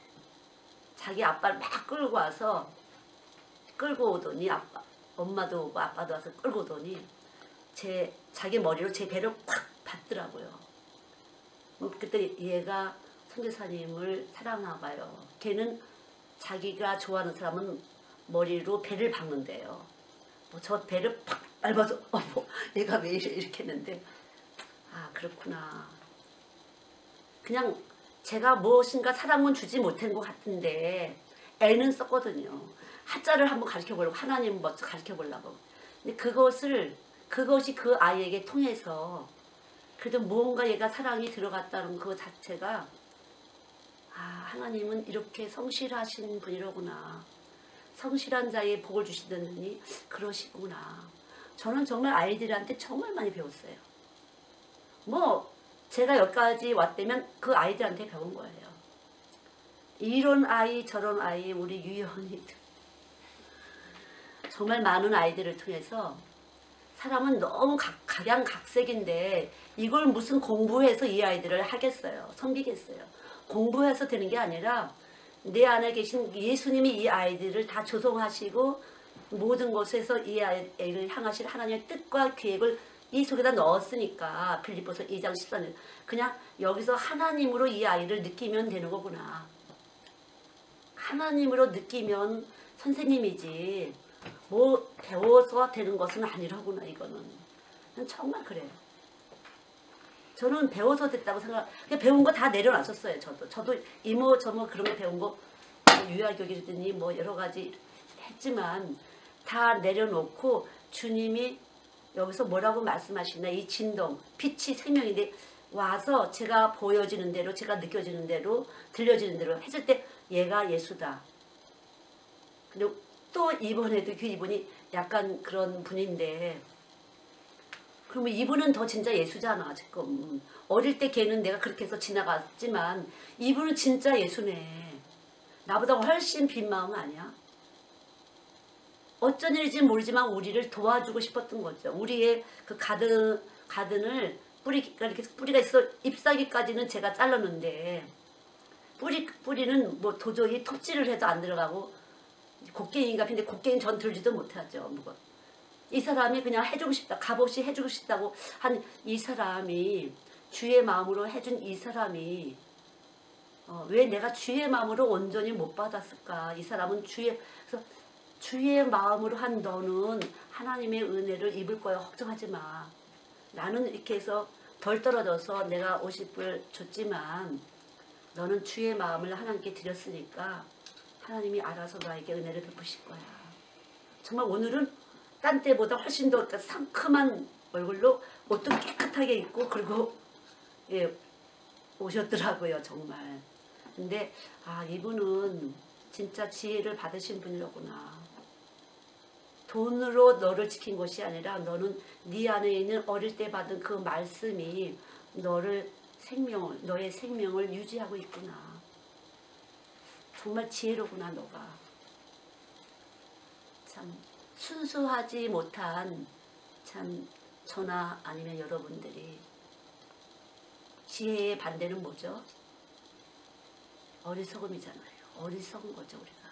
자기 아빠를 막 끌고 와서 끌고 오더니 엄마도 오고 아빠도 와서 끌고 오더니 자기 머리로 제 배를 팍 받더라고요. 그때 얘가 선교사님을 사랑하나 봐요. 걔는 자기가 좋아하는 사람은 머리로 배를 박는데요. 저 배를 팍 밟아서 얘가 왜 이래 이렇게 했는데 그렇구나. 그냥 제가 무엇인가 사랑은 주지 못한 것 같은데 애는 썼거든요. 한자를 한번 가르쳐 보려고 하나님 먼저 가르쳐 보려고. 근데 그것이 그 아이에게 통해서 그래도 무언가 얘가 사랑이 들어갔다는 그 자체가 하나님은 이렇게 성실하신 분이로구나. 성실한 자의 복을 주시더니 그러시구나. 저는 정말 아이들한테 정말 많이 배웠어요. 제가 여기까지 왔다면 그 아이들한테 배운 거예요. 이런 아이 저런 아이 우리 유연이 정말 많은 아이들을 통해서 사람은 너무 각양각색인데 이걸 무슨 공부해서 이 아이들을 하겠어요. 섬기겠어요. 공부해서 되는 게 아니라 내 안에 계신 예수님이 이 아이들을 다 조성하시고 모든 것에서 이 아이를 향하실 하나님의 뜻과 계획을 이 속에다 넣었으니까 빌립보서 2장 14절 그냥 여기서 하나님으로 이 아이를 느끼면 되는 거구나. 하나님으로 느끼면 선생님이지 배워서 되는 것은 아니라구나. 이거는 정말 그래요. 저는 배워서 됐다고 그냥 배운 거 다 내려놨었어요. 저도 이모 저모 그런 거 배운 거 유아교육이라든지 여러 가지 했지만 다 내려놓고 주님이 여기서 뭐라고 말씀하시나 이 진동 빛이 생명인데 와서 제가 보여지는 대로 제가 느껴지는 대로 들려지는 대로 했을 때 얘가 예수다. 그리고 또 이번에도 그 이분이 약간 그런 분인데 그러면 이분은 더 진짜 예수잖아. 지금 어릴 때 걔는 내가 그렇게 해서 지나갔지만 이분은 진짜 예수네. 나보다 훨씬 빈 마음 아니야? 어쩐 일인지 모르지만 우리를 도와주고 싶었던 거죠. 우리의 그 가든을 뿌리가 있어 잎사귀까지는 제가 잘랐는데 뿌리는 도저히 톱질을 해도 안 들어가고 곡괭이인가 근데 곡괭이 전 들지도 못하죠. 이 사람이 그냥 해주고 싶다. 값없이 해주고 싶다고 한 이 사람이 주의 마음으로 해준 이 사람이 왜 내가 주의 마음으로 온전히 못 받았을까? 이 사람은 주의 마음으로 한 너는 하나님의 은혜를 입을 거야. 걱정하지 마. 나는 이렇게 해서 덜 떨어져서 내가 50불 줬지만 너는 주의 마음을 하나님께 드렸으니까 하나님이 알아서 너에게 은혜를 베푸실 거야. 정말 오늘은 딴 때보다 훨씬 더 상큼한 얼굴로 옷도 깨끗하게 입고 그리고 오셨더라고요. 정말 근데 아, 이분은 진짜 지혜를 받으신 분이로구나. 돈으로 너를 지킨 것이 아니라 너는 네 안에 있는 어릴 때 받은 그 말씀이 너의 생명을 유지하고 있구나. 정말 지혜로구나 너가. 참 순수하지 못한 참 저나 아니면 여러분들이 지혜의 반대는 뭐죠? 어리석음이잖아요. 어리석은 거죠 우리가.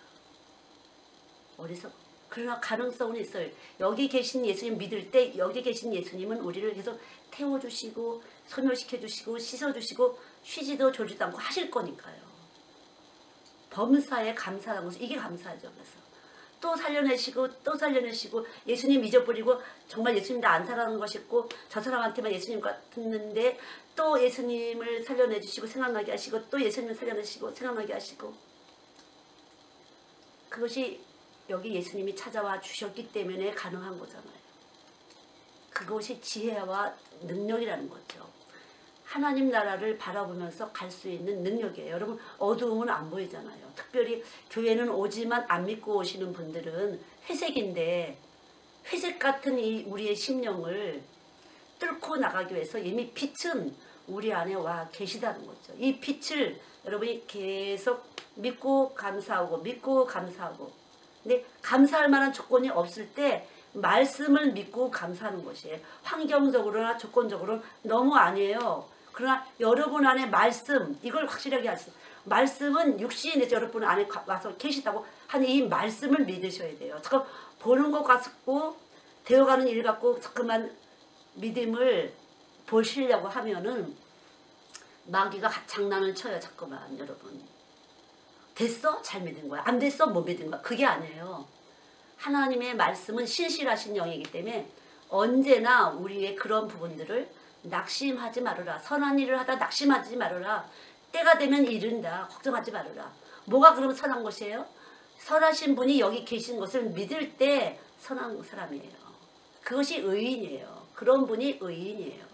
그러나 가능성은 있어요. 여기 계신 예수님 믿을 때 여기 계신 예수님은 우리를 계속 태워주시고 소멸시켜주시고 씻어주시고 쉬지도 졸지도 않고 하실 거니까요. 범사에 감사하는 것은 이게 감사하죠. 그래서 또 살려내시고 예수님 잊어버리고 정말 예수님 나 안 사랑하는 것이 있고 저 사람한테만 예수님 같았는데 또 예수님을 살려내주시고 생각나게 하시고 또 예수님을 살려내시고 생각나게 하시고 그것이 여기 예수님이 찾아와 주셨기 때문에 가능한 거잖아요. 그것이 지혜와 능력이라는 거죠. 하나님 나라를 바라보면서 갈 수 있는 능력이에요. 여러분 어두움은 안 보이잖아요. 특별히 교회는 오지만 안 믿고 오시는 분들은 회색인데 회색 같은 이 우리의 심령을 뚫고 나가기 위해서 이미 빛은 우리 안에 와 계시다는 거죠. 이 빛을 여러분이 계속 믿고 감사하고 근데 감사할 만한 조건이 없을 때 말씀을 믿고 감사하는 것이에요. 환경적으로나 조건적으로는 너무 아니에요. 그러나 여러분 안에 말씀, 이걸 확실하게 하세요. 말씀은 육신에서 여러분 안에 와서 계시다고 하는 이 말씀을 믿으셔야 돼요. 잠깐 보는 것 같고 되어가는 일 같고 자꾸만 믿음을 보시려고 하면은 마귀가 장난을 쳐요. 자꾸만 여러분. 됐어? 잘 믿은 거야. 안 됐어? 못 믿은 거야. 그게 아니에요. 하나님의 말씀은 신실하신 영이기 때문에 언제나 우리의 그런 부분들을 낙심하지 말아라. 선한 일을 하다 낙심하지 말아라. 때가 되면 이른다. 걱정하지 말아라. 뭐가 그러면 선한 것이에요? 선하신 분이 여기 계신 것을 믿을 때 선한 사람이에요. 그것이 의인이에요. 그런 분이 의인이에요.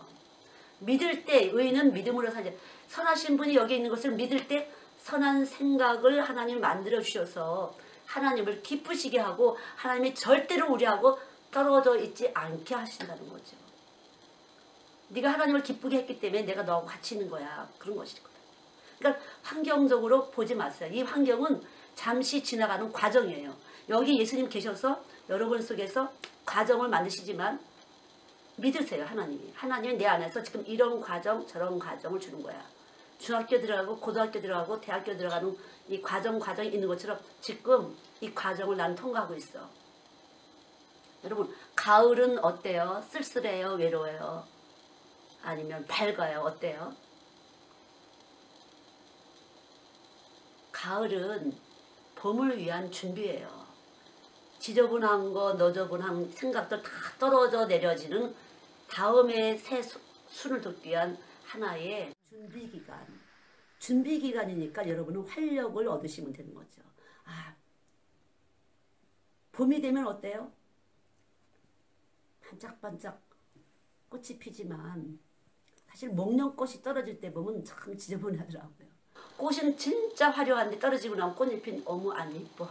믿을 때 의인은 믿음으로 살죠. 선하신 분이 여기 있는 것을 믿을 때 선한 생각을 하나님 만들어 주셔서 하나님을 기쁘시게 하고 하나님이 절대로 우리하고 떨어져 있지 않게 하신다는 거죠. 네가 하나님을 기쁘게 했기 때문에 내가 너하고 같이 있는 거야. 그런 것이거든. 그러니까 환경적으로 보지 마세요. 이 환경은 잠시 지나가는 과정이에요. 여기 예수님 계셔서 여러분 속에서 과정을 만드시지만 믿으세요. 하나님이 내 안에서 지금 이런 과정 저런 과정을 주는 거야. 중학교 들어가고 고등학교 들어가고 대학교 들어가는 이 과정이 있는 것처럼 지금 이 과정을 난 통과하고 있어. 여러분 가을은 어때요? 쓸쓸해요? 외로워요? 아니면 밝아요? 어때요? 가을은 봄을 위한 준비예요. 지저분한 거 너저분한 생각들 다 떨어져 내려지는 다음에 새 순을 돕기 위한 하나의 준비기간이니까 여러분은 활력을 얻으시면 되는 거죠. 아, 봄이 되면 어때요? 반짝반짝 꽃이 피지만 사실 목련꽃이 떨어질 때 보면 참 지저분하더라고요. 꽃은 진짜 화려한데 떨어지고 나면 꽃잎이 너무 안 이뻐.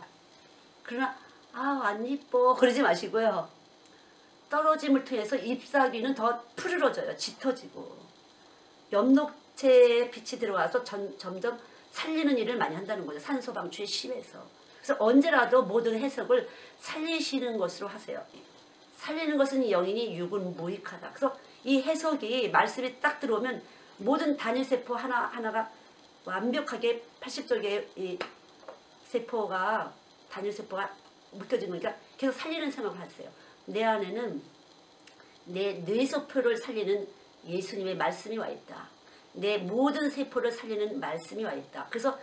그러나 안 이뻐 그러지 마시고요. 떨어짐을 통해서 잎사귀는 더 푸르러져요. 짙어지고. 엽록체에 빛이 들어와서 점점 살리는 일을 많이 한다는 거죠. 산소 방출이 심해서. 그래서 언제라도 모든 해석을 살리시는 것으로 하세요. 살리는 것은 영이니 육은 무익하다. 그래서 이 해석이 말씀이 딱 들어오면 모든 단일세포 하나하나가 완벽하게 80쪽의 이 세포가 단일세포가 묶여지는 거니까 계속 살리는 생각을 하세요. 내 안에는 내 뇌세포를 살리는 예수님의 말씀이 와 있다. 내 모든 세포를 살리는 말씀이 와 있다. 그래서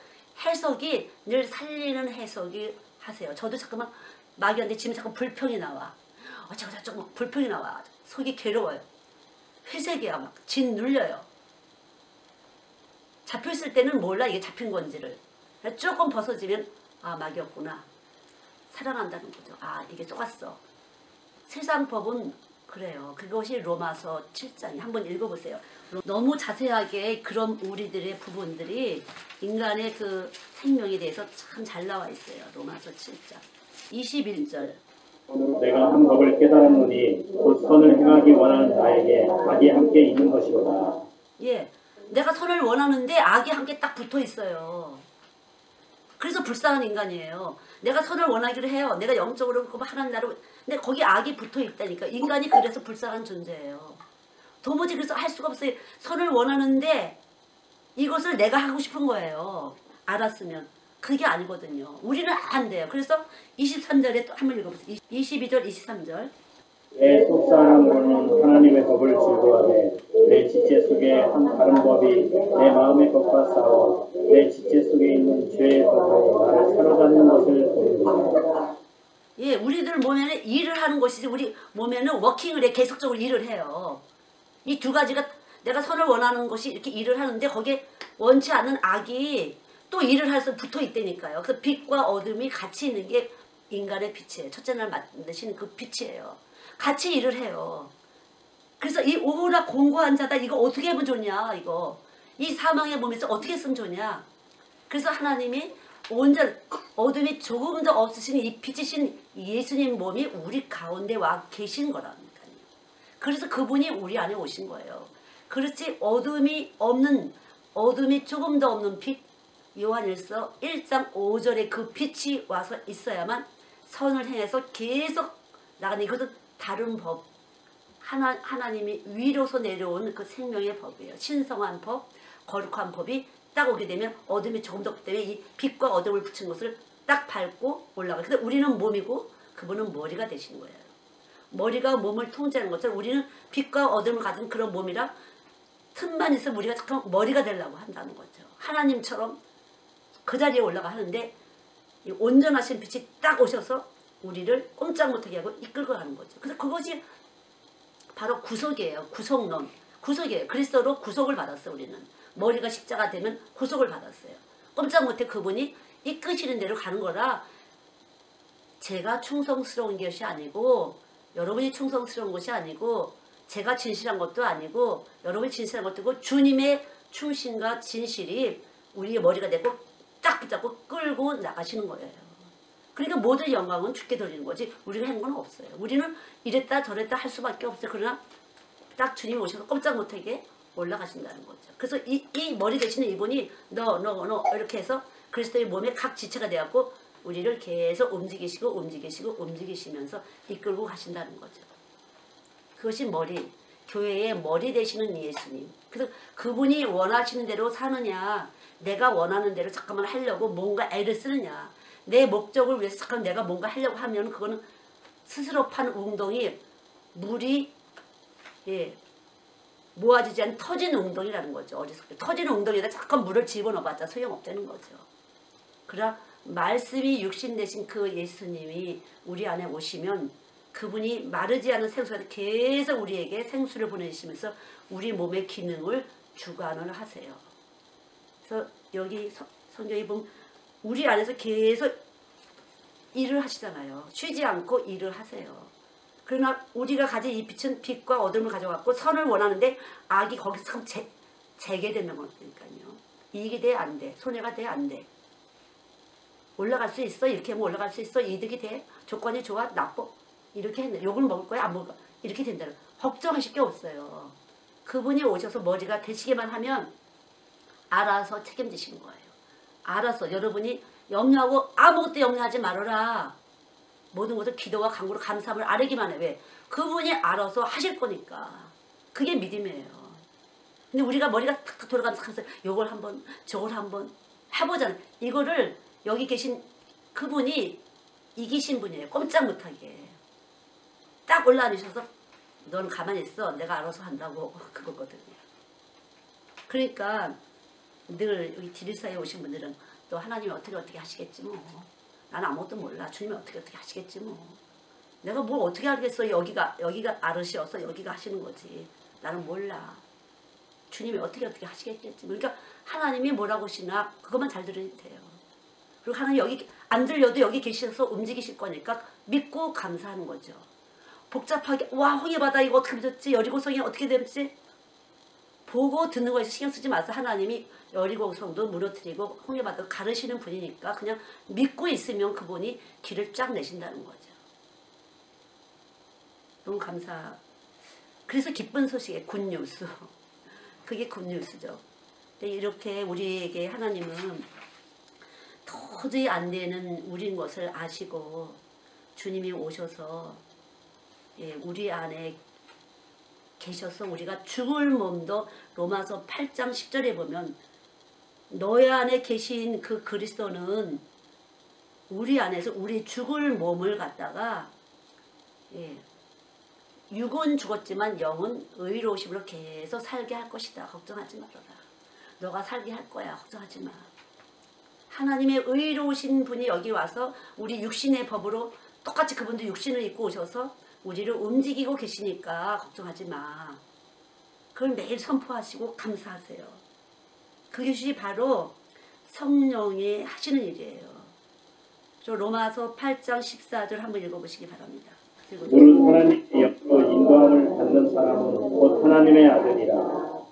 해석이 늘 살리는 해석이 하세요. 저도 잠깐만 마귀한테 지금 자꾸 불평이 나와. 어쩌고 불평이 나와. 속이 괴로워요. 회색이야. 막 진 눌려요. 잡혀있을 때는 몰라 이게 잡힌 건지를. 조금 벗어지면 마귀였구나. 사랑한다는 거죠. 이게 속았어. 세상 법은 그래요. 그것이 로마서 7장이 한번 읽어보세요. 너무 자세하게 그런 우리들의 부분들이 인간의 그 생명에 대해서 참 잘 나와 있어요. 로마서 7장 21절. 내가 한 법을 깨달았노니 곧 선을 행하기 원하는 나에게 악이 함께 있는 것이로다. 예, 내가 선을 원하는데 악이 함께 딱 붙어 있어요. 그래서 불쌍한 인간이에요. 내가 선을 원하기로 해요. 내가 영적으로 하나님 나라로. 근데 거기 악이 붙어 있다니까. 인간이 그래서 불쌍한 존재예요. 도무지 그래서 할 수가 없어요. 선을 원하는데 이것을 내가 하고 싶은 거예요. 알았으면. 그게 아니거든요. 우리는 안 돼요. 그래서 23절에 또 한번 읽어보세요. 22절, 23절. 내 속사람으로는 하나님의 법을 즐거워하되 내 지체 속에 한 다른 법이 내 마음의 법과 싸워 내 지체 속에 있는 죄의 법으로 나를 사로잡는 것을 보는구나. 예, 우리들 몸에는 일을 하는 것이지 우리 몸에는 워킹을 해. 계속적으로 일을 해요. 이 두 가지가 내가 선을 원하는 것이 이렇게 일을 하는데 거기에 원치 않는 악이 또 일을 해서 붙어 있다니까요. 그래서 빛과 어둠이 같이 있는 게 인간의 빛이에요. 첫째 날 만드신 그 빛이에요. 같이 일을 해요. 그래서 이 오라 공고한 자다 이거 어떻게 하면 좋냐 이거. 이 사망의 몸에서 어떻게 쓰면 좋냐. 그래서 하나님이 온전 어둠이 조금 더 없으신 이 빛이신 예수님 몸이 우리 가운데 와 계신 거라니까요. 그래서 그분이 우리 안에 오신 거예요. 그렇지 어둠이 조금 더 없는 빛 요한일서 1장 5절에 그 빛이 와서 있어야만 선을 행해서 계속 나가는 이것은 다른 법. 하나님이 위로서 내려온 그 생명의 법이에요. 신성한 법, 거룩한 법이 딱 오게 되면 어둠이 조금 더 없기 때문에 이 빛과 어둠을 붙인 것을 딱 밟고 올라가요. 근데 우리는 몸이고 그분은 머리가 되시는 거예요. 머리가 몸을 통제하는 것처럼 우리는 빛과 어둠을 가진 그런 몸이라 틈만 있으면 우리가 잠깐 머리가 되려고 한다는 거죠. 하나님처럼 그 자리에 올라가 하는데 이 온전하신 빛이 딱 오셔서 우리를 꼼짝 못하게 하고 이끌고 가는 거죠. 그래서 그것이 바로 구속이에요. 구속론. 구속이에요. 그리스도로 구속을 받았어요. 우리는. 머리가 십자가 되면 구속을 받았어요. 꼼짝 못해 그분이 이끄시는 대로 가는 거라 제가 충성스러운 것이 아니고 여러분이 충성스러운 것이 아니고 제가 진실한 것도 아니고 여러분이 진실한 것도 아니고 주님의 충신과 진실이 우리의 머리가 되고 딱 붙잡고 끌고 나가시는 거예요. 그러니까 모든 영광은 주께 돌리는 거지 우리가 한 건 없어요. 우리는 이랬다 저랬다 할 수밖에 없어요. 그러나 딱 주님이 오셔서 꼼짝 못하게 올라가신다는 거죠. 그래서 이 머리 되시는 이분이 너 이렇게 해서 그리스도의 몸에 각 지체가 되었고 우리를 계속 움직이시면서 이끌고 가신다는 거죠. 그것이 머리, 교회의 머리 되시는 예수님. 그래서 그분이 원하시는 대로 사느냐 내가 원하는 대로 잠깐만 하려고 뭔가 애를 쓰느냐 내 목적을 위해서 잠깐 내가 뭔가 하려고 하면 그거는 스스로 판 웅덩이 물이 모아지지 않은 터진 웅덩이라는 거죠. 어리석게 터진 웅덩이에다 잠깐 물을 집어넣어봤자 소용없다는 거죠. 그러나 말씀이 육신 되신 그 예수님이 우리 안에 오시면 그분이 마르지 않은 생수가 계속 우리에게 생수를 보내시면서 우리 몸의 기능을 주관을 하세요. 그래서 여기 성경에 보면 우리 안에서 계속 일을 하시잖아요. 쉬지 않고 일을 하세요. 그러나 우리가 가진 이 빛은 빛과 어둠을 가져갖고 선을 원하는데 악이 거기서 재게되는 거니까요. 이익이 돼? 안 돼? 손해가 돼? 안 돼? 올라갈 수 있어? 이렇게 하면 올라갈 수 있어? 이득이 돼? 조건이 좋아? 나빠? 이렇게 했네. 욕을 먹을 거야? 안 먹을 거야? 이렇게 된다는 걱정하실 게 없어요. 그분이 오셔서 머리가 되시기만 하면 알아서 책임지시는 거예요. 알아서 여러분이 염려하고 아무것도 염려하지 말아라. 모든 것을 기도와 간구로 감사함을 아뢰기만 해. 왜? 그분이 알아서 하실 거니까. 그게 믿음이에요. 근데 우리가 머리가 탁탁 돌아가면서 요걸 한번 저걸 한번 해보자는 이거를 여기 계신 그분이 이기신 분이에요. 꼼짝 못하게. 딱 올라앉으셔서 너는 가만히 있어. 내가 알아서 한다고 그거거든요. 그러니까 늘 여기 디릴사에 오신 분들은 또 하나님이 어떻게 하시겠지 뭐. 나는 아무것도 몰라. 주님이 어떻게 하시겠지 뭐. 내가 뭘 어떻게 알겠어. 여기가 알으시어서 여기가 하시는 거지. 나는 몰라. 주님이 어떻게 하시겠지. 그러니까 하나님이 뭐라고 하시나 그것만 잘 들으면 돼요. 그리고 하나님 여기 안 들려도 여기 계셔서 움직이실 거니까 믿고 감사하는 거죠. 복잡하게 와 홍해바다 이거 어떻게 됐지? 여리고성이 어떻게 됐지? 보고 듣는 거에서 신경 쓰지 마세요. 하나님이 여리고성도 무너뜨리고 홍해바다도 가르시는 분이니까 그냥 믿고 있으면 그분이 길을 쫙 내신다는 거죠. 너무 감사. 그래서 기쁜 소식에 굿뉴스. 그게 굿뉴스죠. 이렇게 우리에게 하나님은 도저히 안 되는 우린 것을 아시고 주님이 오셔서 우리 안에 계셔서 우리가 죽을 몸도 로마서 8장 10절에 보면 너희 안에 계신 그 그리스도는 우리 안에서 우리 죽을 몸을 갖다가 육은 죽었지만 영은 의로우심으로 계속 살게 할 것이다. 걱정하지 말아라. 너가 살게 할 거야. 걱정하지 마. 하나님의 의로우신 분이 여기 와서 우리 육신의 법으로 똑같이 그분도 육신을 입고 오셔서 우리를 움직이고 계시니까 걱정하지 마. 그걸 매일 선포하시고 감사하세요. 그것이 바로 성령이 하시는 일이에요. 저 로마서 8장 14절 한번 읽어보시기 바랍니다. 무릇 하나님의 영으로 인도함을 받는 사람은 곧 하나님의 아들이라.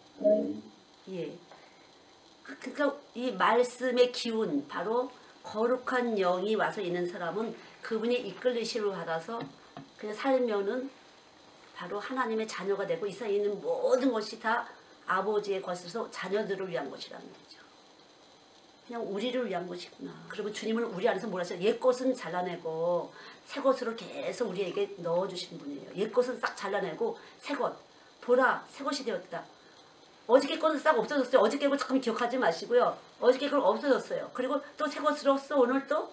예. 그러니까 이 말씀의 기운, 바로 거룩한 영이 와서 있는 사람은 그분이 이끌리심을 받아서 그냥 살면은 바로 하나님의 자녀가 되고 이 세상에 있는 모든 것이 다 아버지의 것에서 자녀들을 위한 것이라는 거죠. 그냥 우리를 위한 것이구나. 그러면 주님은 우리 안에서 뭘 하세요? 옛 것은 잘라내고 새 것으로 계속 우리에게 넣어주신 분이에요. 옛 것은 싹 잘라내고 새 것, 보라 새 것이 되었다. 어저께 거는 싹 없어졌어요. 어저께 걸 잠깐 기억하지 마시고요. 어저께 걸 없어졌어요. 그리고 또 새 것으로서 오늘 또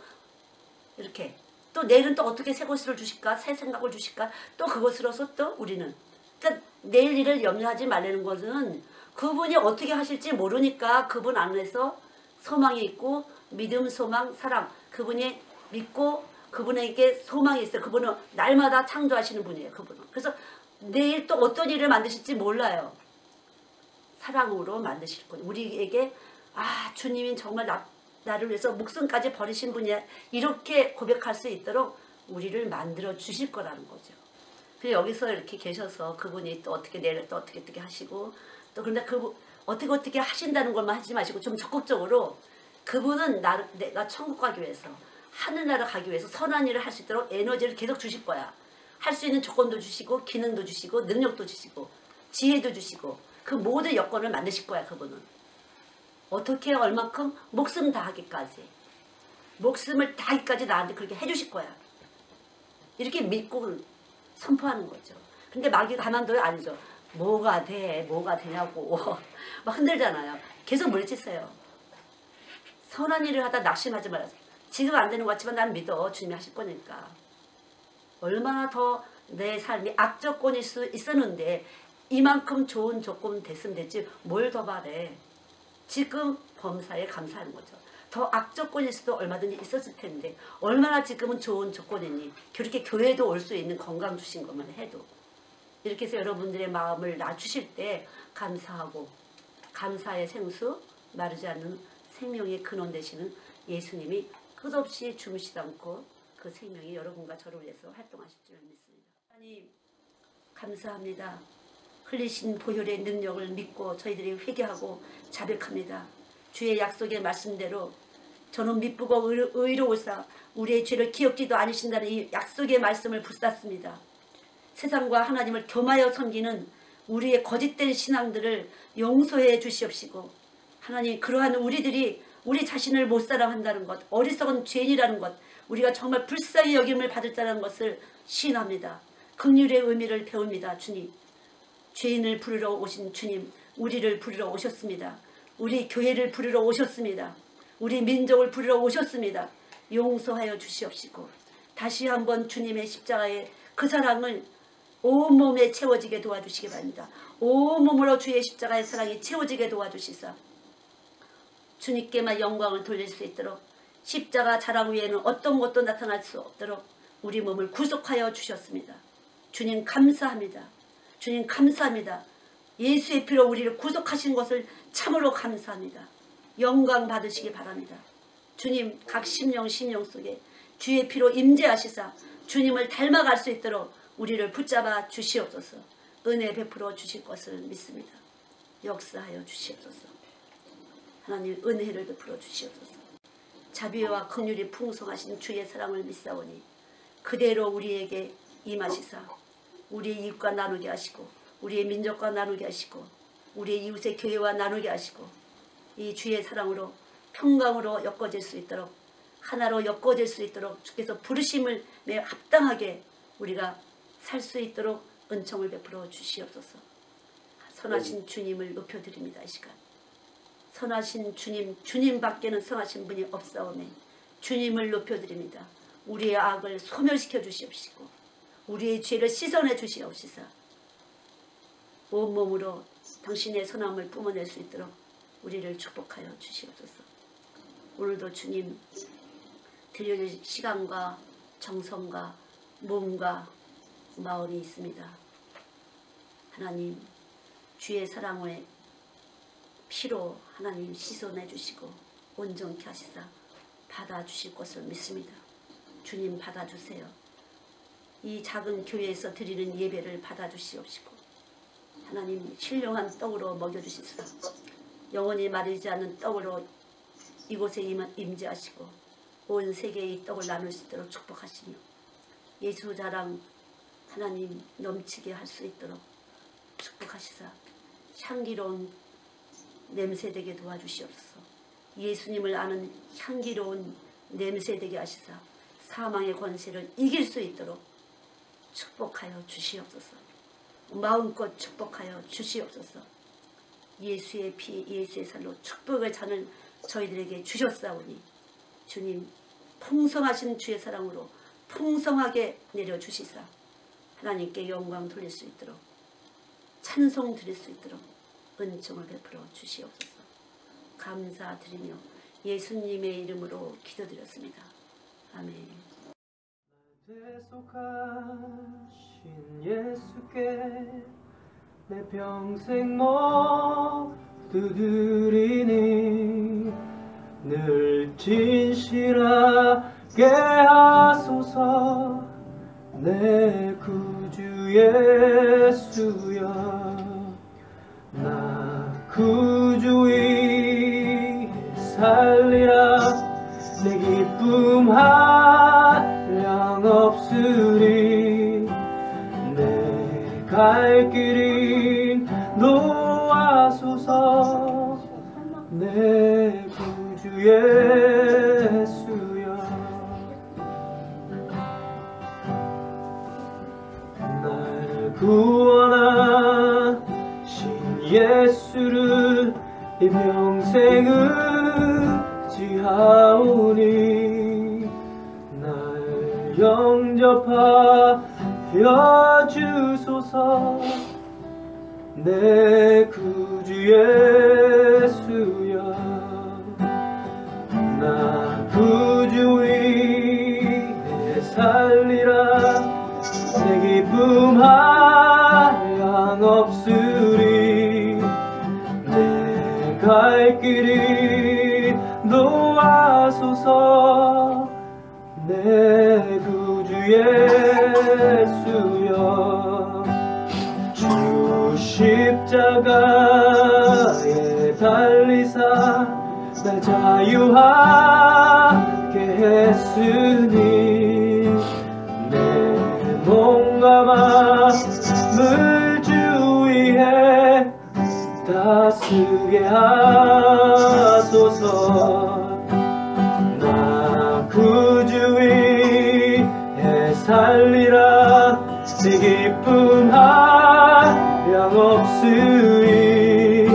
이렇게 또 내일은 또 어떻게 새 것을 주실까? 새 생각을 주실까? 또 그것으로서 또 우리는 그러니까 내일 일을 염려하지 말라는 것은 그분이 어떻게 하실지 모르니까 그분 안에서 소망이 있고 믿음, 소망, 사랑 그분이 믿고 그분에게 소망이 있어요. 그분은 날마다 창조하시는 분이에요. 그분은. 그래서 내일 또 어떤 일을 만드실지 몰라요. 사랑으로 만드실 거예요. 우리에게 주님이 정말 나를 위해서 목숨까지 버리신 분이야. 이렇게 고백할 수 있도록 우리를 만들어 주실 거라는 거죠. 그래서 여기서 이렇게 계셔서 그분이 또 어떻게 내일 또 어떻게 하시고 또 그런데 그분 어떻게 하신다는 것만 하지 마시고 좀 적극적으로 그분은 내가 천국 가기 위해서 하늘나라 가기 위해서 선한 일을 할 수 있도록 에너지를 계속 주실 거야. 할 수 있는 조건도 주시고 기능도 주시고 능력도 주시고 지혜도 주시고 그 모든 여건을 만드실 거야. 그분은. 어떻게 얼만큼 목숨 다하기까지 목숨을 다하기까지 나한테 그렇게 해주실 거야. 이렇게 믿고 선포하는 거죠. 근데 마귀가 가만둬요? 아니죠. 뭐가 되냐고 막 흔들잖아요. 계속 물리치세요. 선한 일을 하다 낙심하지 말아요. 지금 안 되는 것 같지만 난 믿어. 주님이 하실 거니까. 얼마나 더 내 삶이 악조건일 수 있었는데 이만큼 좋은 조건 됐으면 됐지 뭘 더 바래. 지금 범사에 감사하는 거죠. 더 악조건일 수도 얼마든지 있었을 텐데 얼마나 지금은 좋은 조건이니 그렇게 교회도 올 수 있는 건강 주신 것만 해도 이렇게 해서 여러분들의 마음을 낮추실 때 감사하고 감사의 생수 마르지 않는 생명의 근원 되시는 예수님이 끝없이 주무시지 않고 그 생명이 여러분과 저를 위해서 활동하실 줄 믿습니다. 하나님 감사합니다. 흘리신 보혈의 능력을 믿고 저희들이 회개하고 자백합니다. 주의 약속의 말씀대로 저는 미쁘고 의로우사 우리의 죄를 기억지도 않으신다는 이 약속의 말씀을 붙잡습니다. 세상과 하나님을 겸하여 섬기는 우리의 거짓된 신앙들을 용서해 주시옵시고 하나님 그러한 우리들이 우리 자신을 못 사랑한다는 것 어리석은 죄인이라는 것 우리가 정말 불쌍히 여김을 받을 자라는 것을 시인합니다. 긍휼의 의미를 배웁니다. 주님 죄인을 부르러 오신 주님 우리를 부르러 오셨습니다. 우리 교회를 부르러 오셨습니다. 우리 민족을 부르러 오셨습니다. 용서하여 주시옵시고 다시 한번 주님의 십자가의 그 사랑을 온몸에 채워지게 도와주시기 바랍니다. 온몸으로 주의 십자가의 사랑이 채워지게 도와주시사 주님께만 영광을 돌릴 수 있도록 십자가 자랑 위에는 어떤 것도 나타날 수 없도록 우리 몸을 구속하여 주셨습니다. 주님 감사합니다. 주님 감사합니다. 예수의 피로 우리를 구속하신 것을 참으로 감사합니다. 영광 받으시기 바랍니다. 주님 각 심령 속에 주의 피로 임재하시사 주님을 닮아갈 수 있도록 우리를 붙잡아 주시옵소서. 은혜 베풀어 주실 것을 믿습니다. 역사하여 주시옵소서. 하나님 은혜를 베풀어 주시옵소서. 자비와 긍휼이 풍성하신 주의 사랑을 믿사오니 그대로 우리에게 임하시사 우리의 이웃과 나누게 하시고 우리의 민족과 나누게 하시고 우리의 이웃의 교회와 나누게 하시고 이 주의 사랑으로 평강으로 엮어질 수 있도록 하나로 엮어질 수 있도록 주께서 부르심을 매 합당하게 우리가 살 수 있도록 은총을 베풀어 주시옵소서. 선하신 주님을 높여드립니다. 이 시간 선하신 주님밖에는 선하신 분이 없사오매 주님을 높여드립니다. 우리의 악을 소멸시켜 주시옵시고 우리의 죄를 씻어내 주시옵시사 온몸으로 당신의 선함을 뿜어낼 수 있도록 우리를 축복하여 주시옵소서. 오늘도 주님 드릴 시간과 정성과 몸과 마음이 있습니다. 하나님 주의 사랑의 피로 하나님 씻어내 주시고 온전케 하시사 받아주실 것을 믿습니다. 주님 받아주세요. 이 작은 교회에서 드리는 예배를 받아주시옵시고 하나님 신령한 떡으로 먹여주시사 영원히 마르지 않는 떡으로 이곳에 임재하시고 온 세계에 이 떡을 나눌 수 있도록 축복하시며 예수 자랑 하나님 넘치게 할 수 있도록 축복하시사 향기로운 냄새되게 도와주시옵소서. 예수님을 아는 향기로운 냄새되게 하시사 사망의 권세를 이길 수 있도록 축복하여 주시옵소서. 마음껏 축복하여 주시옵소서. 예수의 피 예수의 살로 축복의 잔을 저희들에게 주셨사오니 주님 풍성하신 주의 사랑으로 풍성하게 내려주시사 하나님께 영광 돌릴 수 있도록 찬송 드릴 수 있도록 은총을 베풀어 주시옵소서. 감사드리며 예수님의 이름으로 기도드렸습니다. 아멘. 대속하신 예수께 내 평생 모두 드리니 늘 진실하게 하소서. 내 구주 예수여 나 구주 위에 살리라. 내 기쁨 한량 없으리. 내 갈 길이 놓아소서. 내 구주 예수여 날 구원하신 예수를 이 평생 의지하오니 날 영접하여 주소서. 내 구주 예수여 나 구주 위에 살리라. 내 기쁨 한량 없으리. 내 갈 길이 놓아소서. 내 구주 예수여 주 십자가에 달리사 날 자유하게 했으니 내 몸과 마음을 주 위에 다스게 하소서. 나 구주 위에 살리라. 내 기쁨 한량 없으리.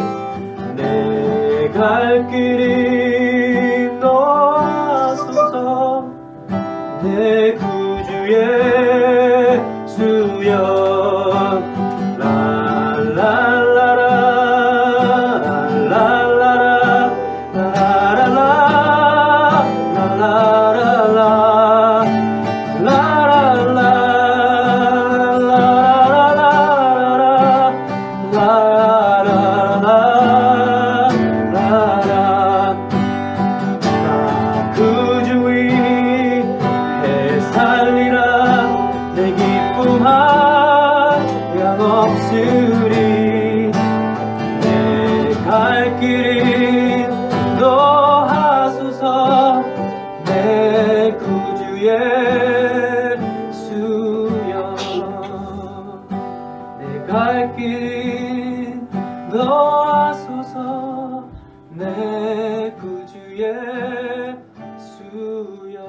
내 갈 길이 놓아소서. 내 구주 예수여 라라라라 라라라 라라라 구주 위에 살리라. 내 기쁨 예수여 내 갈 길 인도하소서 내 구주 예수여